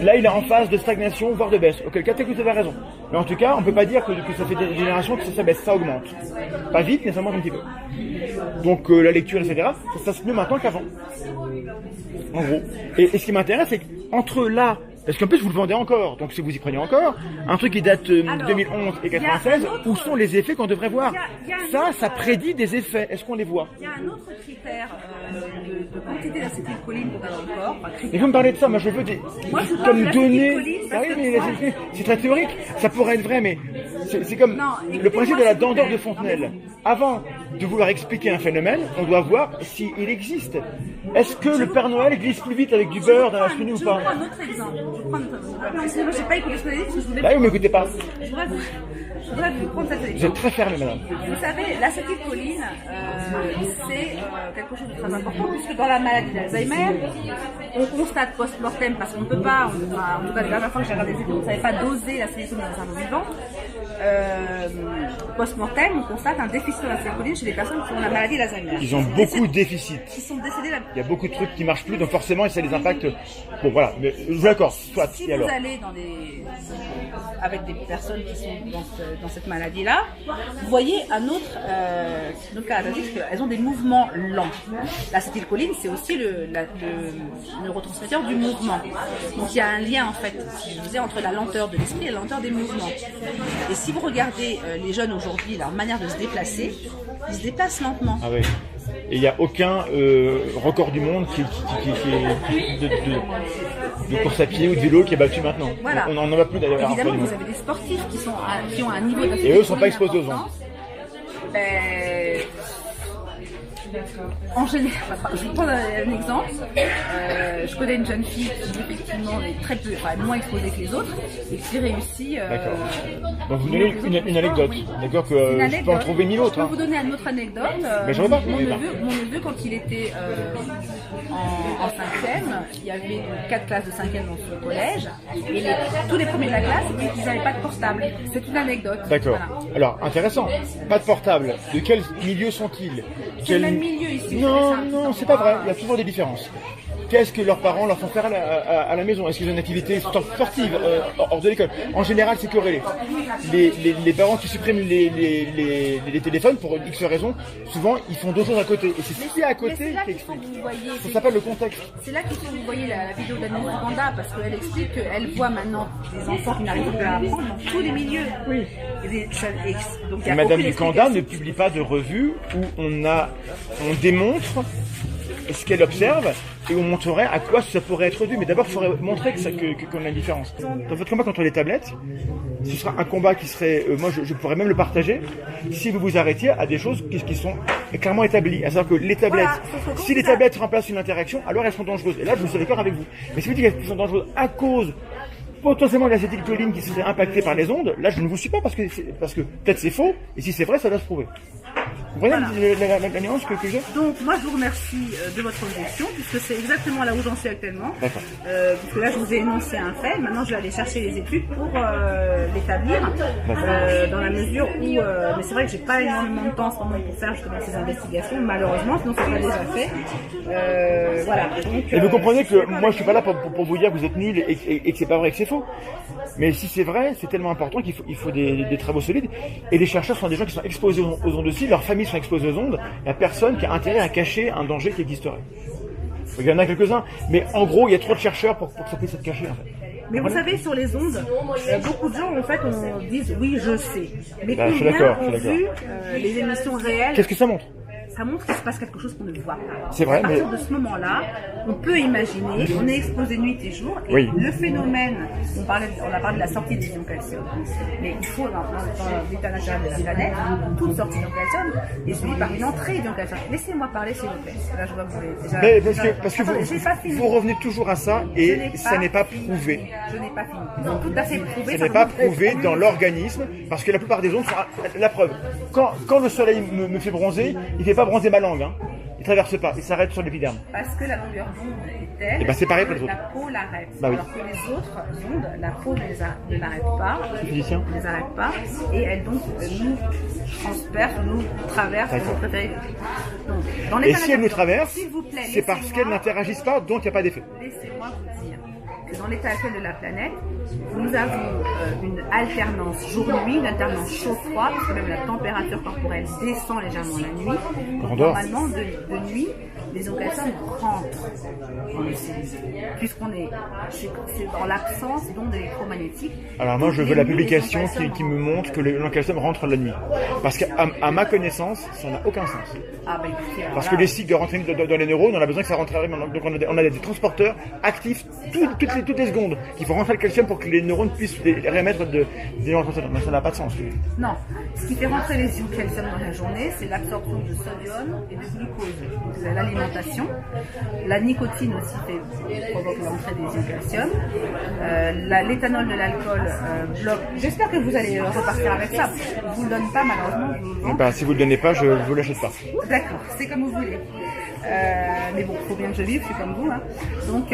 A: Là il est en phase de stagnation voire de baisse. Auquel cas peut-être que vous avez raison. Mais en tout cas on peut pas dire que ça fait des générations que ça baisse, ça augmente. Pas vite mais ça monte un petit peu. Donc la lecture etc. Ça se met maintenant qu'avant. En gros. Et ce qui m'intéresse, c'est qu'entre là, parce qu'en plus vous le vendez encore, donc si vous y prenez encore, un truc qui date 2011 et 96, où sont les effets qu'on devrait voir? Ça prédit des effets. Est-ce qu'on les voit?
D: Il y a un autre critère de quantité d'acétylcholine qu'on a dans le corps.
A: Et vous me parlez de ça, moi je veux des comme données. Ah oui, mais c'est très théorique. Ça pourrait être vrai, mais c'est comme le principe de la dent d'or de Fontenelle. Avant de vouloir expliquer un phénomène, on doit voir s'il existe. Est-ce que le Père Noël glisse plus vite avec du beurre dans la cheminée ou pas?
D: Je prends un autre exemple. Moi, je n'ai pas écouté ce que vous avez dit parce que je voulais.
A: Bah oui, mais écoutez pas.
D: Je voudrais vous prendre cette exemple.
A: Vous êtes très fermé, madame.
D: Vous savez, l'acétylcholine, c'est quelque chose de très important puisque dans la maladie d'Alzheimer, on constate post-mortem parce qu'on ne peut pas, en tout cas la dernière fois que j'ai regardé des vidéos, on ne savait pas doser l'acétylcholine dans un cerveau vivant. Post-mortem, on constate un déficit de l'acétylcholine chez les personnes qui ont la maladie d'Alzheimer.
A: Ils ont beaucoup de déficits.
D: Qui sont décédés là.
A: Il y a beaucoup de trucs qui marchent plus, donc forcément ça les impacte. Bon voilà, mais je vous l'accorde. Soit.
D: Si vous allez avec des personnes qui sont dans cette maladie-là, vous voyez un autre caractéristique, elles ont des mouvements lents. L'acétylcholine, c'est aussi le neurotransmetteur du mouvement. Donc il y a un lien en fait, si je disais, entre la lenteur de l'esprit et la lenteur des mouvements. Et si vous regardez les jeunes aujourd'hui, leur manière de se déplacer, ils se déplacent lentement.
A: Ah oui. Et il n'y a aucun record du monde qui de course à pied ou de vélo qui est battu maintenant.
D: Voilà.
A: On n'en a plus d'ailleurs.
D: Évidemment, vous avez des sportifs qui ont un niveau d'activité.
A: Et eux ne sont pas exposés aux ondes.
D: En général, je vais prendre un exemple. Je connais une jeune fille qui effectivement est très peu, moins exposée que les autres et qui réussit.
A: D'accord. Donc vous donnez une anecdote. Oui. D'accord que je peux en trouver 1000 autres.
D: Je peux vous donner une autre anecdote.
A: Mais je veux pas.
D: Mon neveu, quand il était en 5e, il y avait 4 classes de 5e dans son collège et tous les premiers de la classe, ils n'avaient pas de portable. C'est une anecdote.
A: D'accord. Voilà. Alors intéressant. Pas de portable. De quel milieu sont-ils?
D: Quel même milieu ici?
A: Non, c'est pas vrai. Il y a toujours des différences. Qu'est-ce que leurs parents leur font faire à la maison? Est-ce qu'ils ont une activité sportive hors de l'école? En général, c'est corrélé. Les parents qui suppriment les téléphones pour X raisons, souvent ils font d'autres choses à côté. Et c'est ce qui est à côté qui explique. Ça s'appelle le contexte.
D: C'est là qu'il faut que vous voyez la vidéo d'Anne Miranda parce qu'elle explique qu'elle voit maintenant des enfants qui n'arrivent pas à apprendre dans tous les milieux. Oui.
A: Et Madame Miranda ne publie pas de revue où on démontre ce qu'elle observe et on montrerait à quoi ça pourrait être dû. Mais d'abord, il faudrait montrer qu'on a une différence. Dans votre combat contre les tablettes, ce sera un combat qui serait... moi, je pourrais même le partager si vous vous arrêtiez à des choses qui sont clairement établies. À savoir que les tablettes, si les tablettes remplacent une interaction, alors elles sont dangereuses. Et là, je suis d'accord avec vous. Mais si vous dites qu'elles sont dangereuses à cause potentiellement de l'acétylcholine qui serait impactée par les ondes, là, je ne vous suis pas parce que peut-être c'est faux. Et si c'est vrai, ça doit se prouver. Vous voyez
D: Voilà.
A: la nuance que j'ai?
D: Donc moi je vous remercie de votre objection puisque c'est exactement là où j'en suis actuellement.
A: D'accord.
D: Puisque là je vous ai énoncé un fait, maintenant je vais aller chercher les études pour l'établir dans la mesure où, mais c'est vrai que j'ai pas énormément de temps en ce moment pour faire justement ces investigations malheureusement, sinon c'est pas déjà fait. Voilà. Donc,
A: Et vous comprenez que moi je suis pas là pour vous dire que vous êtes nul et que c'est pas vrai, que c'est faux. Mais si c'est vrai, c'est tellement important qu'il faut des travaux solides. Et les chercheurs sont des gens qui sont exposés aux ondes aussi, leurs familles sont exposées aux ondes. Il n'y a personne qui a intérêt à cacher un danger qui existerait. Il y en a quelques-uns, mais en gros, il y a trop de chercheurs pour que ça puisse être caché en fait.
D: Mais vous savez, sur les ondes, beaucoup de gens en fait disent oui, je sais. Mais
A: Bah, je suis
D: combien
A: d'accord,
D: ont
A: je suis
D: vu les émissions réelles?
A: Qu'est-ce que ça montre?
D: Ça montre qu'il se passe quelque chose qu'on ne voit pas.
A: C'est vrai,
D: à partir
A: mais-
D: de ce moment-là, on peut imaginer, on est exposé nuit et jour, et
A: Oui.
D: le phénomène, on a parlé de la sortie des ions calcium, mais il faut, dans l'état naturel de la planète, toute sortie d'ions calcium est suivie par une entrée d'ions calcium. Laissez-moi parler, s'il vous plaît. Là, je vois que vous voulez déjà...
A: Mais parce que
D: Attendez, j'ai pas fini.
A: vous revenez toujours à ça
D: Je
A: et
D: n'ai
A: ça n'est pas prouvé.
D: Je n'ai pas fini. Ils ont tout à fait prouvé.
A: Ça n'est pas prouvé dans l'organisme parce que la plupart des ondes sont la preuve. Quand le soleil me fait bronzer, il ne fait pas bronzer ma langue. Hein. Il traverse pas, il s'arrête sur l'épiderme.
D: Parce que la longueur d'onde est telle
A: Et ben, c'est pareil pour les autres.
D: la peau l'arrête.
A: Bah oui.
D: Alors que les autres ondes, la peau ne l'arrête pas.
A: Physicien.
D: Ne les arrête pas. Et elle donc nous transperce, nous traverse.
A: D'accord.
D: Vous préférez. Donc, dans
A: Et si elle nous traverse,
D: s'il vous plaît,
A: c'est parce
D: laissez-moi-
A: qu'elles n'interagissent pas, donc il n'y a pas d'effet.
D: Laissez-moi vous dire que dans l'état actuel de la planète, nous avons une alternance jour-nuit, une alternance chaud-froid, parce que même la température corporelle descend légèrement la nuit.
A: On dort.
D: Normalement, de nuit, les ions calcium rentrent dans les cellules, puisqu'on est, c'est dans l'absence d'ondes électromagnétiques.
A: Alors moi je
D: Les
A: veux la
D: ions
A: publication
D: calcium
A: qui me montre que le calcium rentre la nuit. Parce qu'à ma connaissance, ça n'a aucun sens.
D: Ah, bah, écoutez, alors
A: Parce
D: là,
A: que les cycles de rentrée dans les neurones, on a besoin que ça rentre maintenant. Donc on a des transporteurs actifs toutes les secondes. Il faut rentrer le calcium pour que les neurones puissent réémettre des neurotransmetteurs. Mais ça n'a pas de sens.
D: non, ce qui fait rentrer les ions calcium dans la journée, c'est l'absorption de sodium et de glucose. C'est l'alimentation. La nicotine aussi provoque l'entrée des ions calcium. L'éthanol de l'alcool bloque. J'espère que vous allez repartir avec ça. Je vous le donne pas malheureusement. Je vous le vends.
A: Ben, si vous ne le donnez pas, je ne vous l'achète pas.
D: D'accord, c'est comme vous voulez. Mais bon, il faut bien que je vive, je suis comme vous. Hein. Donc,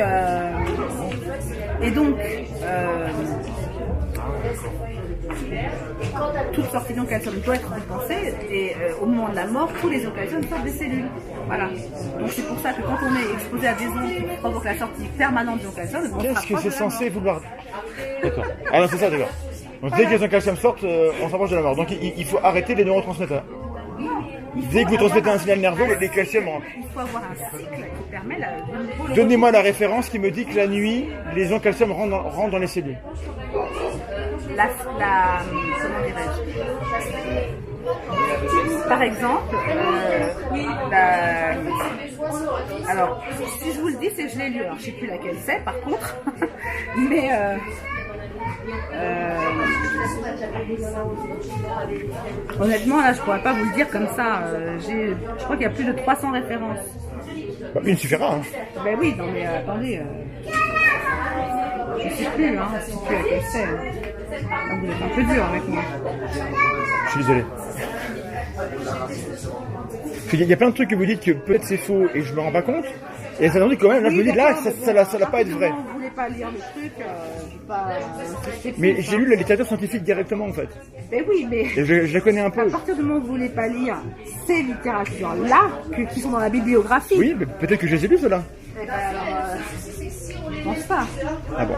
D: toute sortie d'ion calcium doit être compensée et au moment de la mort, tous les ions calcium sortent des cellules. Voilà. Donc c'est pour ça que quand on est exposé à des ondes qui provoquent la sortie permanente d'ion calcium, on se
A: Qu'est-ce que
D: rapproche
A: c'est
D: de la mort.
A: censé vouloir... D'accord. Ah non, c'est ça, d'accord. Donc dès que les ions calcium sortent, on s'approche de la mort. Donc il faut arrêter les neurotransmetteurs. Dès que vous transmettez un signal nerveux, les calciums rentrent.
D: Il faut avoir un cycle qui permet de
A: Donnez-moi la référence qui me dit que la nuit, les ions calcium rentrent dans les cellules.
D: comment dirais-je, par exemple, alors si je vous le dis, c'est que je l'ai lu, alors je sais plus laquelle c'est par contre, mais honnêtement là je pourrais pas vous le dire comme ça, je crois qu'il y a plus de 300 références.
A: Bah, une suffira. Hein.
D: Ben oui, non mais attendez, je sais plus, hein, je sais plus laquelle c'est. Ah, vous êtes un peu dur avec moi.
A: Je suis désolé. Il y a plein de trucs que vous dites que peut-être c'est faux et je me rends pas compte. Et ça dit quand même, là je me dis là, ça va pas être vrai.
D: Vous voulez pas lire le truc, pas.
A: Mais j'ai lu la littérature scientifique directement en fait.
D: Ben oui, mais.
A: Et je la connais un
D: À
A: peu.
D: partir du moment où vous voulez pas lire ces littératures-là, qui sont dans la bibliographie.
A: Oui, mais peut-être que je les ai lus ceux-là.
D: Eh ben alors, je pense pas.
A: Ah bon.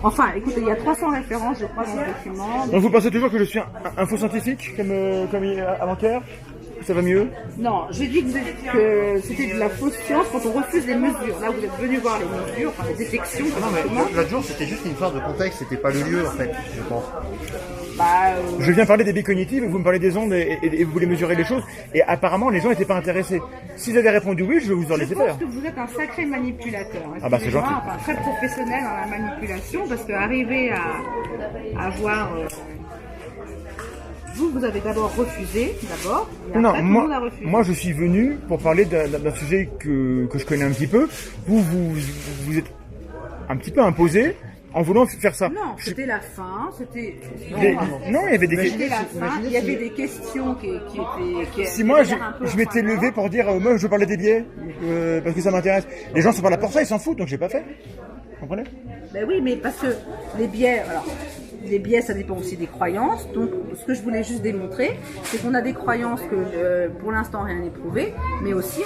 D: Enfin, écoutez, il y a 300 références, je crois, dans le document.
A: Donc vous pensez toujours que je suis un faux scientifique comme avant-hier? Ça va mieux?
D: Non, j'ai dit que c'était de la fausse science quand on refuse les mesures. Là, vous êtes venu voir les mesures, enfin les détections.
C: Non, mais l'autre jour, c'était juste une histoire de contexte, c'était pas le lieu en fait, je pense.
A: Je viens parler des billes cognitives, vous me parlez des ondes et vous voulez mesurer les choses. Et apparemment, les gens n'étaient pas intéressés. S'ils avaient répondu oui, je vais vous en laisser
D: Je pense
A: faire.
D: que vous êtes un sacré manipulateur.
A: Ah bah, c'est gentil.
D: Enfin, très professionnel dans la manipulation, parce qu'arriver à avoir... Vous avez d'abord refusé, d'abord. et
A: Non,
D: après, tout le monde a refusé.
A: moi je suis venu pour parler d'un sujet que je connais un petit peu. Vous êtes un petit peu imposé en voulant faire ça.
D: Non, c'était la fin, c'était...
A: Non, il y avait des
D: C'était
A: questions.
D: la fin, il y avait des questions qui étaient...
A: Si moi
D: qui avaient l'air un peu
A: je m'étais
D: offrantes.
A: levé pour dire moi je veux parler des billets parce que ça m'intéresse. Les gens sont pas là pour ça, ils s'en foutent, donc j'ai pas fait. Vous comprenez?
D: Ben oui, mais parce que les biais, alors, les biais, ça dépend aussi des croyances. Donc, ce que je voulais juste démontrer, c'est qu'on a des croyances que, pour l'instant, rien n'est prouvé. Mais aussi,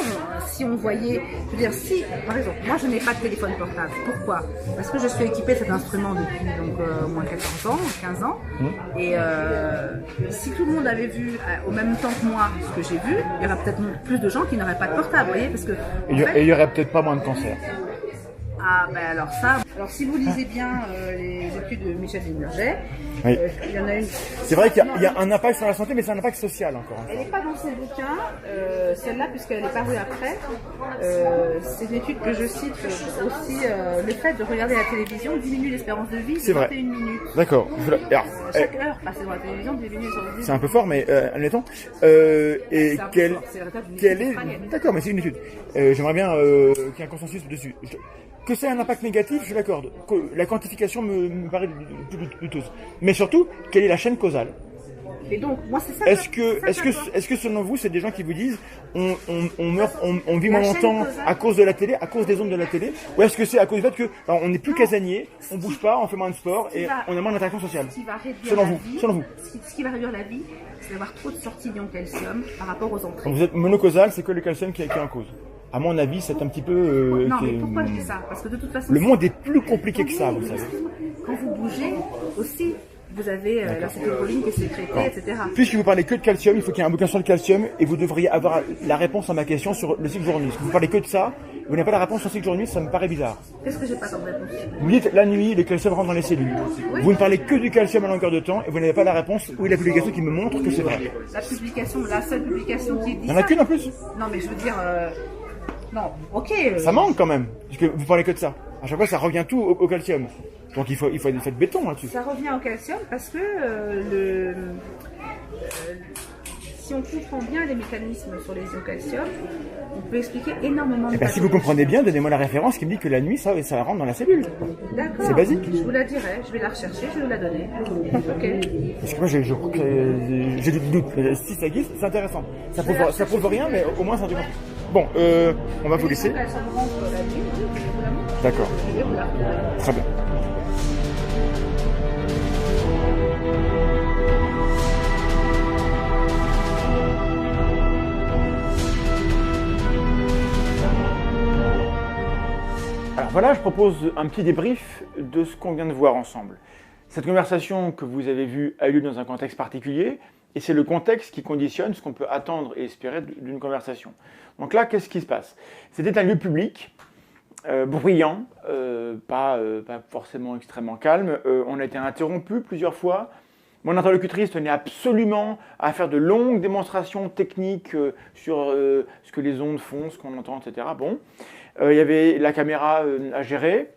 D: si on voyait, je veux dire, si, par exemple, moi, je n'ai pas de téléphone portable. Pourquoi? Parce que je suis équipée de cet instrument depuis donc au moins 14 ans, 15 ans. Et si tout le monde avait vu au même temps que moi ce que j'ai vu, il y aurait peut-être plus de gens qui n'auraient pas de portable, vous voyez, parce que en fait,
A: Et il y aurait peut-être pas moins de cancer.
D: ah ben alors ça, alors si vous lisez bien les études de Michel Demirget,
A: Oui.
D: il y en a une.
A: C'est vrai qu'il y a un impact sur la santé, mais c'est un impact social encore.
D: Elle n'est pas dans ses bouquins, celle-là, puisqu'elle est parue après. C'est une étude que je cite aussi. Le fait de regarder la télévision diminue l'espérance de vie de
A: C'est vrai.
D: 21 minutes.
A: D'accord.
D: Chaque heure passée devant la télévision diminue l'espérance de vie.
A: C'est un peu fort, mais admettons. Et
D: C'est un peu
A: quelle
D: fort, c'est la table d'une
A: quelle
D: étude
A: est
D: australienne.
A: D'accord, mais c'est une étude. J'aimerais bien qu'il y ait un consensus dessus. Que c'est un impact négatif, je l'accorde. La quantification me paraît douteuse. Mais surtout, quelle est la chaîne causale?
D: Et donc, moi, c'est ça.
A: Est-ce
D: j'adore.
A: que selon vous, c'est des gens qui vous disent on meurt, on vit
D: La
A: moins
D: chaîne
A: longtemps
D: causale.
A: à cause de la télé, à cause des ondes de la télé, ou est-ce que c'est à cause du fait que alors, on n'est plus casanier, on bouge pas, on fait moins de sport et on a moins d'interaction sociale?
D: Ce qui va réduire
A: Selon
D: la
A: vous,
D: vie,
A: selon vous.
D: Ce qui va réduire la vie, c'est d'avoir trop de sorties d'ion calcium par rapport aux entrées.
A: Quand vous êtes monocausal, c'est que le calcium qui est en cause. À mon avis, c'est un petit peu.
D: Non, mais pourquoi je dis ça? Parce que de toute façon,
A: Le monde est plus compliqué que ça, vous savez.
D: quand vous bougez aussi, vous avez l'acétylcholine qui est sécrétée, etc.
A: Puisque vous parlez que de calcium, il faut qu'il y ait un bouquin sur le calcium et vous devriez avoir la réponse à ma question sur le cycle journée. Si vous parlez que de ça, vous n'avez pas la réponse sur le cycle journée, ça me paraît bizarre.
D: Qu'est-ce que j'ai pas comme réponse?
A: Vous dites la nuit, le calcium rentre dans les cellules.
D: Oui.
A: Vous ne parlez que du calcium à longueur de temps et vous n'avez pas la réponse ou la publication qui me montre que c'est vrai.
D: La publication, la seule publication qui dit
A: Il n'y en a
D: ça.
A: qu'une en plus.
D: Non, mais je veux dire, non, ok.
A: Ça manque quand même, puisque vous parlez que de ça. À chaque fois, ça revient tout au calcium. Donc il faut des effets de béton là-dessus.
D: Ça revient au calcium parce que si on comprend bien les mécanismes sur les ions calcium, on peut expliquer énormément de
A: Et bien si vous comprenez bien, donnez-moi la référence qui me dit que la nuit, ça rentre dans la cellule.
D: D'accord.
A: C'est basique.
D: Je vous la dirai, je vais la rechercher, je vais vous la donner. Ok.
A: Parce que moi, j'ai du doute. Si ça existe, c'est intéressant. Ça prouve rien, mais au moins, c'est intéressant. Bon, on va vous laisser.
D: Elle se rentre la nuit, oui, je vous la montre.
A: D'accord.
D: Je vais vous la retrouver.
A: Très bien. Alors voilà, je propose un petit débrief de ce qu'on vient de voir ensemble. Cette conversation que vous avez vue a eu lieu dans un contexte particulier, et c'est le contexte qui conditionne ce qu'on peut attendre et espérer d'une conversation. Donc là, qu'est-ce qui se passe? C'était un lieu public, bruyant, pas forcément extrêmement calme. On a été interrompu plusieurs fois. Mon interlocutrice tenait absolument à faire de longues démonstrations techniques sur ce que les ondes font, ce qu'on entend, etc. Bon, il y avait la caméra à gérer.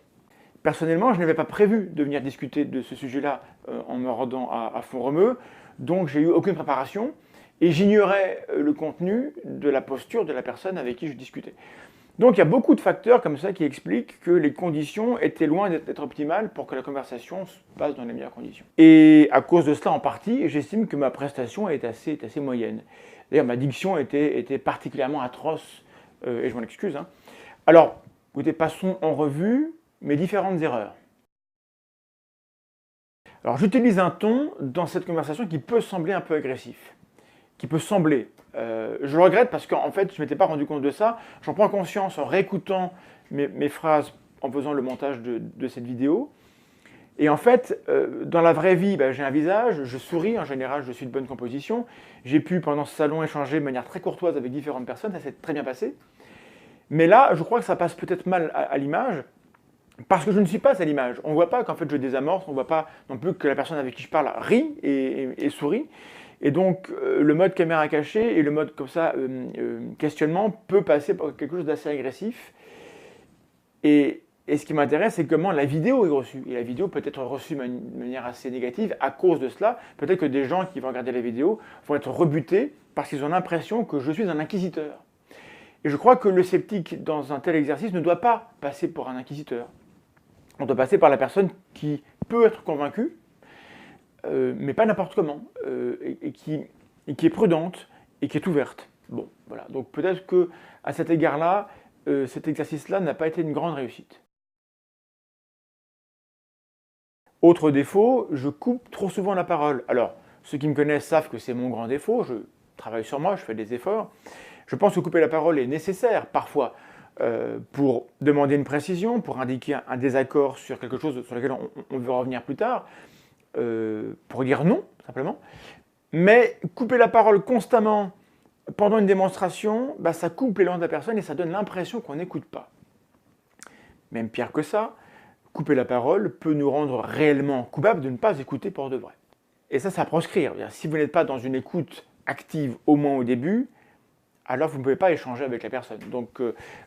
A: Personnellement, je n'avais pas prévu de venir discuter de ce sujet-là en me rendant à Font-Romeu, donc j'ai eu aucune préparation et j'ignorais le contenu de la posture de la personne avec qui je discutais. Donc il y a beaucoup de facteurs comme ça qui expliquent que les conditions étaient loin d'être optimales pour que la conversation se passe dans les meilleures conditions. Et à cause de cela en partie, j'estime que ma prestation est assez moyenne. D'ailleurs ma diction était particulièrement atroce, et je m'en excuse. Hein. Alors, écoutez, passons en revue mes différentes erreurs. Alors j'utilise un ton dans cette conversation qui peut sembler un peu agressif. Qui peut sembler. Je le regrette parce qu'en fait, je ne m'étais pas rendu compte de ça. J'en prends conscience en réécoutant mes phrases en faisant le montage de cette vidéo. Et en fait, dans la vraie vie, j'ai un visage, je souris, en général, je suis de bonne composition. J'ai pu, pendant ce salon, échanger de manière très courtoise avec différentes personnes, ça s'est très bien passé. Mais là, je crois que ça passe peut-être mal à l'image, parce que je ne suis pas à l'image. On ne voit pas qu'en fait je désamorce, on ne voit pas non plus que la personne avec qui je parle rit et sourit. Et donc, le mode caméra cachée et le mode comme ça, questionnement, peut passer par quelque chose d'assez agressif. Et ce qui m'intéresse, c'est comment la vidéo est reçue. Et la vidéo peut être reçue de manière assez négative à cause de cela. Peut-être que des gens qui vont regarder la vidéo vont être rebutés parce qu'ils ont l'impression que je suis un inquisiteur. Et je crois que le sceptique, dans un tel exercice, ne doit pas passer pour un inquisiteur. On doit passer par la personne qui peut être convaincue, mais pas n'importe comment, et qui est prudente et qui est ouverte. Bon, voilà. Donc peut-être que à cet égard-là, cet exercice-là n'a pas été une grande réussite. Autre défaut, je coupe trop souvent la parole. Alors, ceux qui me connaissent savent que c'est mon grand défaut, je travaille sur moi, je fais des efforts. Je pense que couper la parole est nécessaire parfois pour demander une précision, pour indiquer un désaccord sur quelque chose sur lequel on veut revenir plus tard, pour dire non, simplement. Mais couper la parole constamment pendant une démonstration, bah, ça coupe l'élan de la personne et ça donne l'impression qu'on n'écoute pas. Même pire que ça, couper la parole peut nous rendre réellement coupables de ne pas écouter pour de vrai. Et ça, c'est à proscrire. Si vous n'êtes pas dans une écoute active au moins au début, alors vous ne pouvez pas échanger avec la personne. Donc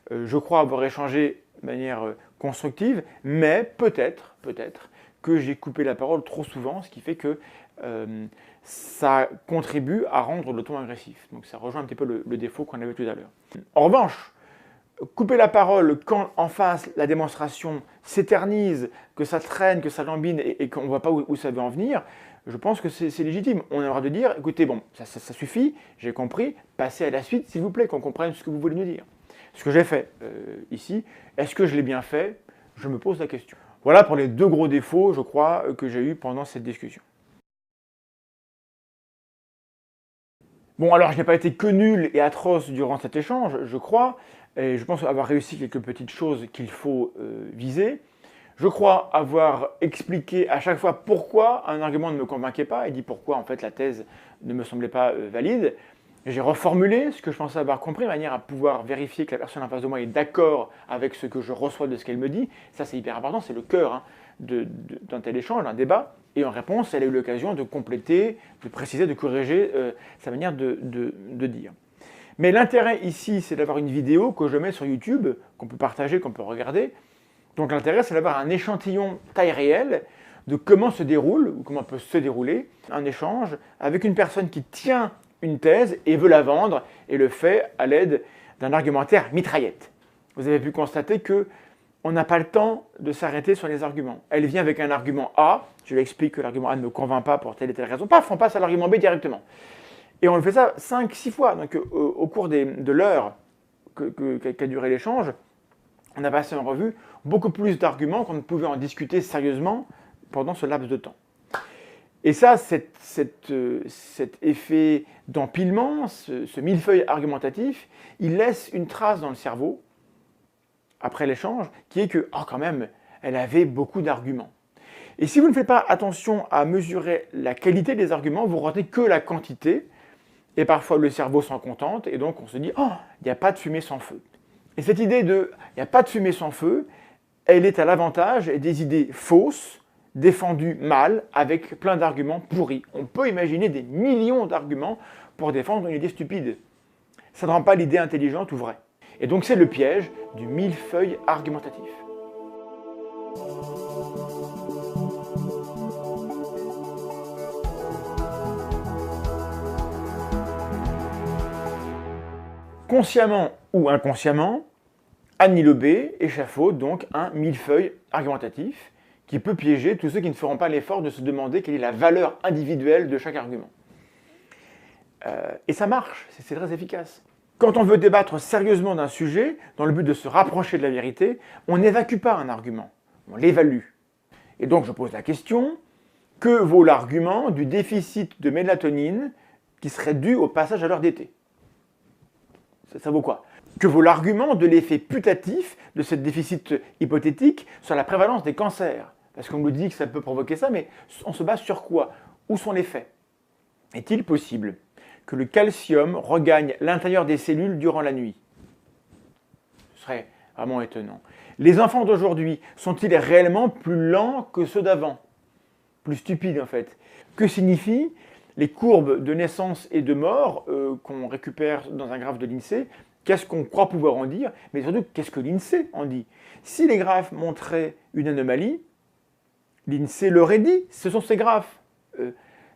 A: je crois avoir échangé de manière constructive, mais peut-être que j'ai coupé la parole trop souvent, ce qui fait que ça contribue à rendre le ton agressif. Donc ça rejoint un petit peu le défaut qu'on avait tout à l'heure. En revanche, couper la parole quand en face la démonstration s'éternise, que ça traîne, que ça lambine et qu'on ne voit pas où ça veut en venir, je pense que c'est légitime. On a le droit de dire, écoutez, bon, ça suffit, j'ai compris, passez à la suite, s'il vous plaît, qu'on comprenne ce que vous voulez nous dire. Ce que j'ai fait ici, est-ce que je l'ai bien fait? Je me pose la question. Voilà pour les deux gros défauts, je crois, que j'ai eus pendant cette discussion. Bon, alors je n'ai pas été que nul et atroce durant cet échange, je crois, et je pense avoir réussi quelques petites choses qu'il faut viser. Je crois avoir expliqué à chaque fois pourquoi un argument ne me convainquait pas et dit pourquoi en fait la thèse ne me semblait pas valide. J'ai reformulé ce que je pensais avoir compris de manière à pouvoir vérifier que la personne en face de moi est d'accord avec ce que je reçois de ce qu'elle me dit. Ça c'est hyper important, c'est le cœur d'un tel échange, d'un débat. Et en réponse, elle a eu l'occasion de compléter, de préciser, de corriger sa manière de dire. Mais l'intérêt ici, c'est d'avoir une vidéo que je mets sur YouTube, qu'on peut partager, qu'on peut regarder. Donc l'intérêt, c'est d'avoir un échantillon taille réelle de comment se déroule, ou comment peut se dérouler, un échange avec une personne qui tient une thèse et veut la vendre, et le fait à l'aide d'un argumentaire mitraillette. Vous avez pu constater qu'on n'a pas le temps de s'arrêter sur les arguments. Elle vient avec un argument A, je lui explique que l'argument A ne me convainc pas pour telle et telle raison, paf, on passe à l'argument B directement. Et on le fait ça 5-6 fois, donc au cours de l'heure qu'a duré l'échange, on a passé en revue beaucoup plus d'arguments qu'on ne pouvait en discuter sérieusement pendant ce laps de temps. Et ça, cet effet d'empilement, ce millefeuille argumentatif, il laisse une trace dans le cerveau, après l'échange, qui est que, oh quand même, elle avait beaucoup d'arguments. Et si vous ne faites pas attention à mesurer la qualité des arguments, vous retenez que la quantité, et parfois le cerveau s'en contente, et donc on se dit, oh, il n'y a pas de fumée sans feu. Et cette idée de « il n'y a pas de fumée sans feu », elle est à l'avantage des idées fausses, défendues mal, avec plein d'arguments pourris. On peut imaginer des millions d'arguments pour défendre une idée stupide. Ça ne rend pas l'idée intelligente ou vraie. Et donc c'est le piège du millefeuille argumentatif. Consciemment ou inconsciemment, Annie Lobé échafaude donc un millefeuille argumentatif qui peut piéger tous ceux qui ne feront pas l'effort de se demander quelle est la valeur individuelle de chaque argument. Et ça marche, c'est très efficace. Quand on veut débattre sérieusement d'un sujet, dans le but de se rapprocher de la vérité, on n'évacue pas un argument, on l'évalue. Et donc je pose la question, que vaut l'argument du déficit de mélatonine qui serait dû au passage à l'heure d'été? Ça vaut quoi? Que vaut l'argument de l'effet putatif de ce déficit hypothétique sur la prévalence des cancers? Parce qu'on nous dit que ça peut provoquer ça, mais on se base sur quoi? Où sont les faits? Est-il possible que le calcium regagne l'intérieur des cellules durant la nuit? Ce serait vraiment étonnant. Les enfants d'aujourd'hui sont-ils réellement plus lents que ceux d'avant? Plus stupides en fait. Que signifient les courbes de naissance et de mort qu'on récupère dans un graphe de l'INSEE? Qu'est-ce qu'on croit pouvoir en dire? Mais surtout, qu'est-ce que l'INSEE en dit? Si les graphes montraient une anomalie, l'INSEE l'aurait dit, ce sont ces graphes.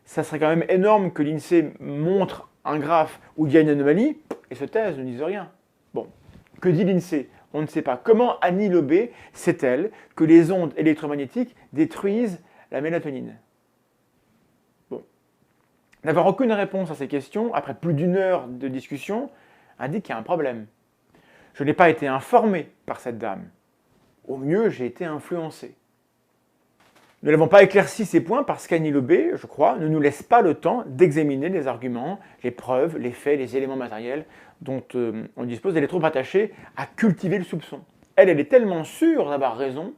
A: Ça serait quand même énorme que l'INSEE montre un graphe où il y a une anomalie et se taise, ne dise rien. Bon, que dit l'INSEE? On ne sait pas. Comment Annie Lobé sait-elle que les ondes électromagnétiques détruisent la mélatonine? Bon. N'avoir aucune réponse à ces questions, après plus d'1 heure de discussion, indique qu'il y a un problème. Je n'ai pas été informé par cette dame. Au mieux, j'ai été influencé. Nous n'avons pas éclairci ces points parce qu'Annie Lobé, je crois, ne nous laisse pas le temps d'examiner les arguments, les preuves, les faits, les éléments matériels dont on dispose. Elle est trop attachée à cultiver le soupçon. Elle est tellement sûre d'avoir raison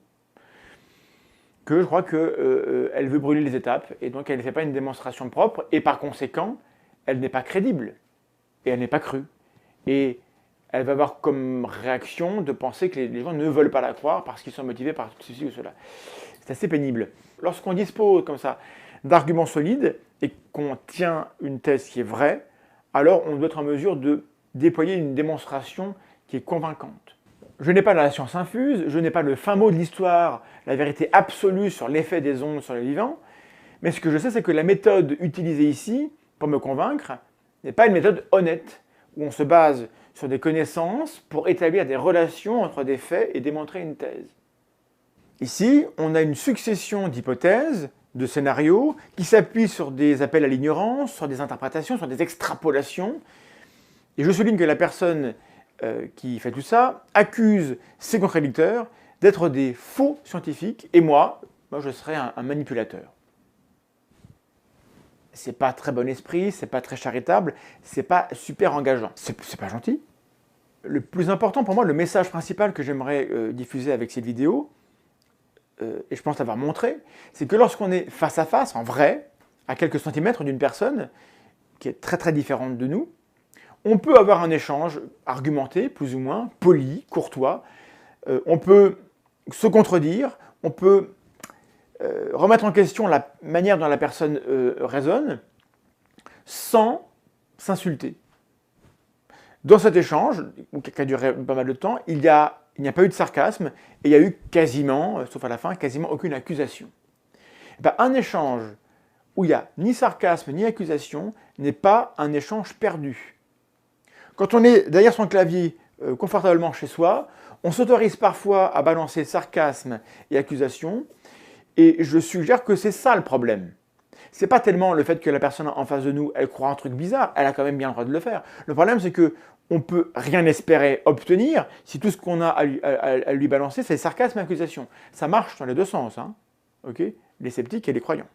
A: que je crois qu'elle veut brûler les étapes et donc elle ne fait pas une démonstration propre et par conséquent, elle n'est pas crédible et elle n'est pas crue. Et elle va avoir comme réaction de penser que les gens ne veulent pas la croire parce qu'ils sont motivés par ceci ou cela. C'est assez pénible. Lorsqu'on dispose comme ça d'arguments solides et qu'on tient une thèse qui est vraie, alors on doit être en mesure de déployer une démonstration qui est convaincante. Je n'ai pas la science infuse, je n'ai pas le fin mot de l'histoire, la vérité absolue sur l'effet des ondes sur les vivants, mais ce que je sais, c'est que la méthode utilisée ici, pour me convaincre, n'est pas une méthode honnête, où on se base sur des connaissances pour établir des relations entre des faits et démontrer une thèse. Ici, on a une succession d'hypothèses, de scénarios, qui s'appuient sur des appels à l'ignorance, sur des interprétations, sur des extrapolations. Et je souligne que la personne qui fait tout ça accuse ses contradicteurs d'être des faux scientifiques, et moi je serais un manipulateur. C'est pas très bon esprit, c'est pas très charitable, c'est pas super engageant. C'est pas gentil. Le plus important pour moi, le message principal que j'aimerais diffuser avec cette vidéo, et je pense l'avoir montré, c'est que lorsqu'on est face à face, en vrai, à quelques centimètres d'une personne qui est très très différente de nous, on peut avoir un échange argumenté, plus ou moins, poli, courtois, on peut se contredire, on peut remettre en question la manière dont la personne raisonne, sans s'insulter. Dans cet échange, qui a duré pas mal de temps, il n'y a pas eu de sarcasme, et il y a eu quasiment, sauf à la fin, quasiment aucune accusation. Un échange où il n'y a ni sarcasme ni accusation n'est pas un échange perdu. Quand on est derrière son clavier confortablement chez soi, on s'autorise parfois à balancer sarcasme et accusation, et je suggère que c'est ça le problème. C'est pas tellement le fait que la personne en face de nous, elle croit un truc bizarre, elle a quand même bien le droit de le faire. Le problème, c'est que on peut rien espérer obtenir si tout ce qu'on a à lui balancer, c'est sarcasme et accusation. Ça marche dans les deux sens, hein, okay, les sceptiques et les croyants.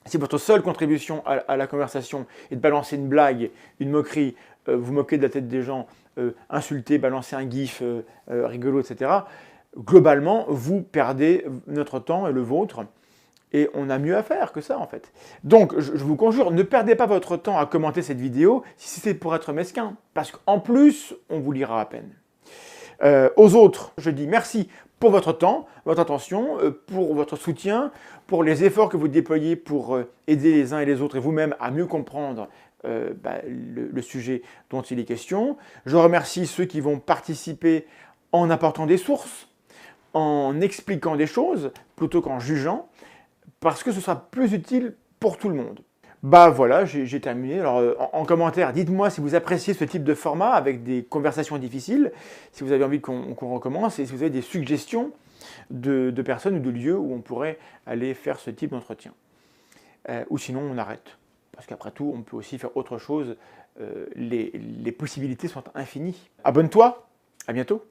A: Si votre seule contribution à la conversation est de balancer une blague, une moquerie, vous moquer de la tête des gens, insulter, balancer un gif rigolo, etc., globalement, vous perdez notre temps et le vôtre. Et on a mieux à faire que ça, en fait. Donc, je vous conjure, ne perdez pas votre temps à commenter cette vidéo si c'est pour être mesquin. Parce qu'en plus, on vous lira à peine. Aux autres, je dis merci pour votre temps, votre attention, pour votre soutien, pour les efforts que vous déployez pour aider les uns et les autres et vous-même à mieux comprendre le sujet dont il est question. Je remercie ceux qui vont participer en apportant des sources, en expliquant des choses, plutôt qu'en jugeant, parce que ce sera plus utile pour tout le monde. Voilà, j'ai terminé. Alors, en commentaire, dites-moi si vous appréciez ce type de format avec des conversations difficiles, si vous avez envie qu'on recommence, et si vous avez des suggestions de personnes ou de lieux où on pourrait aller faire ce type d'entretien. Ou sinon, on arrête. Parce qu'après tout, on peut aussi faire autre chose. Les possibilités sont infinies. Abonne-toi, à bientôt.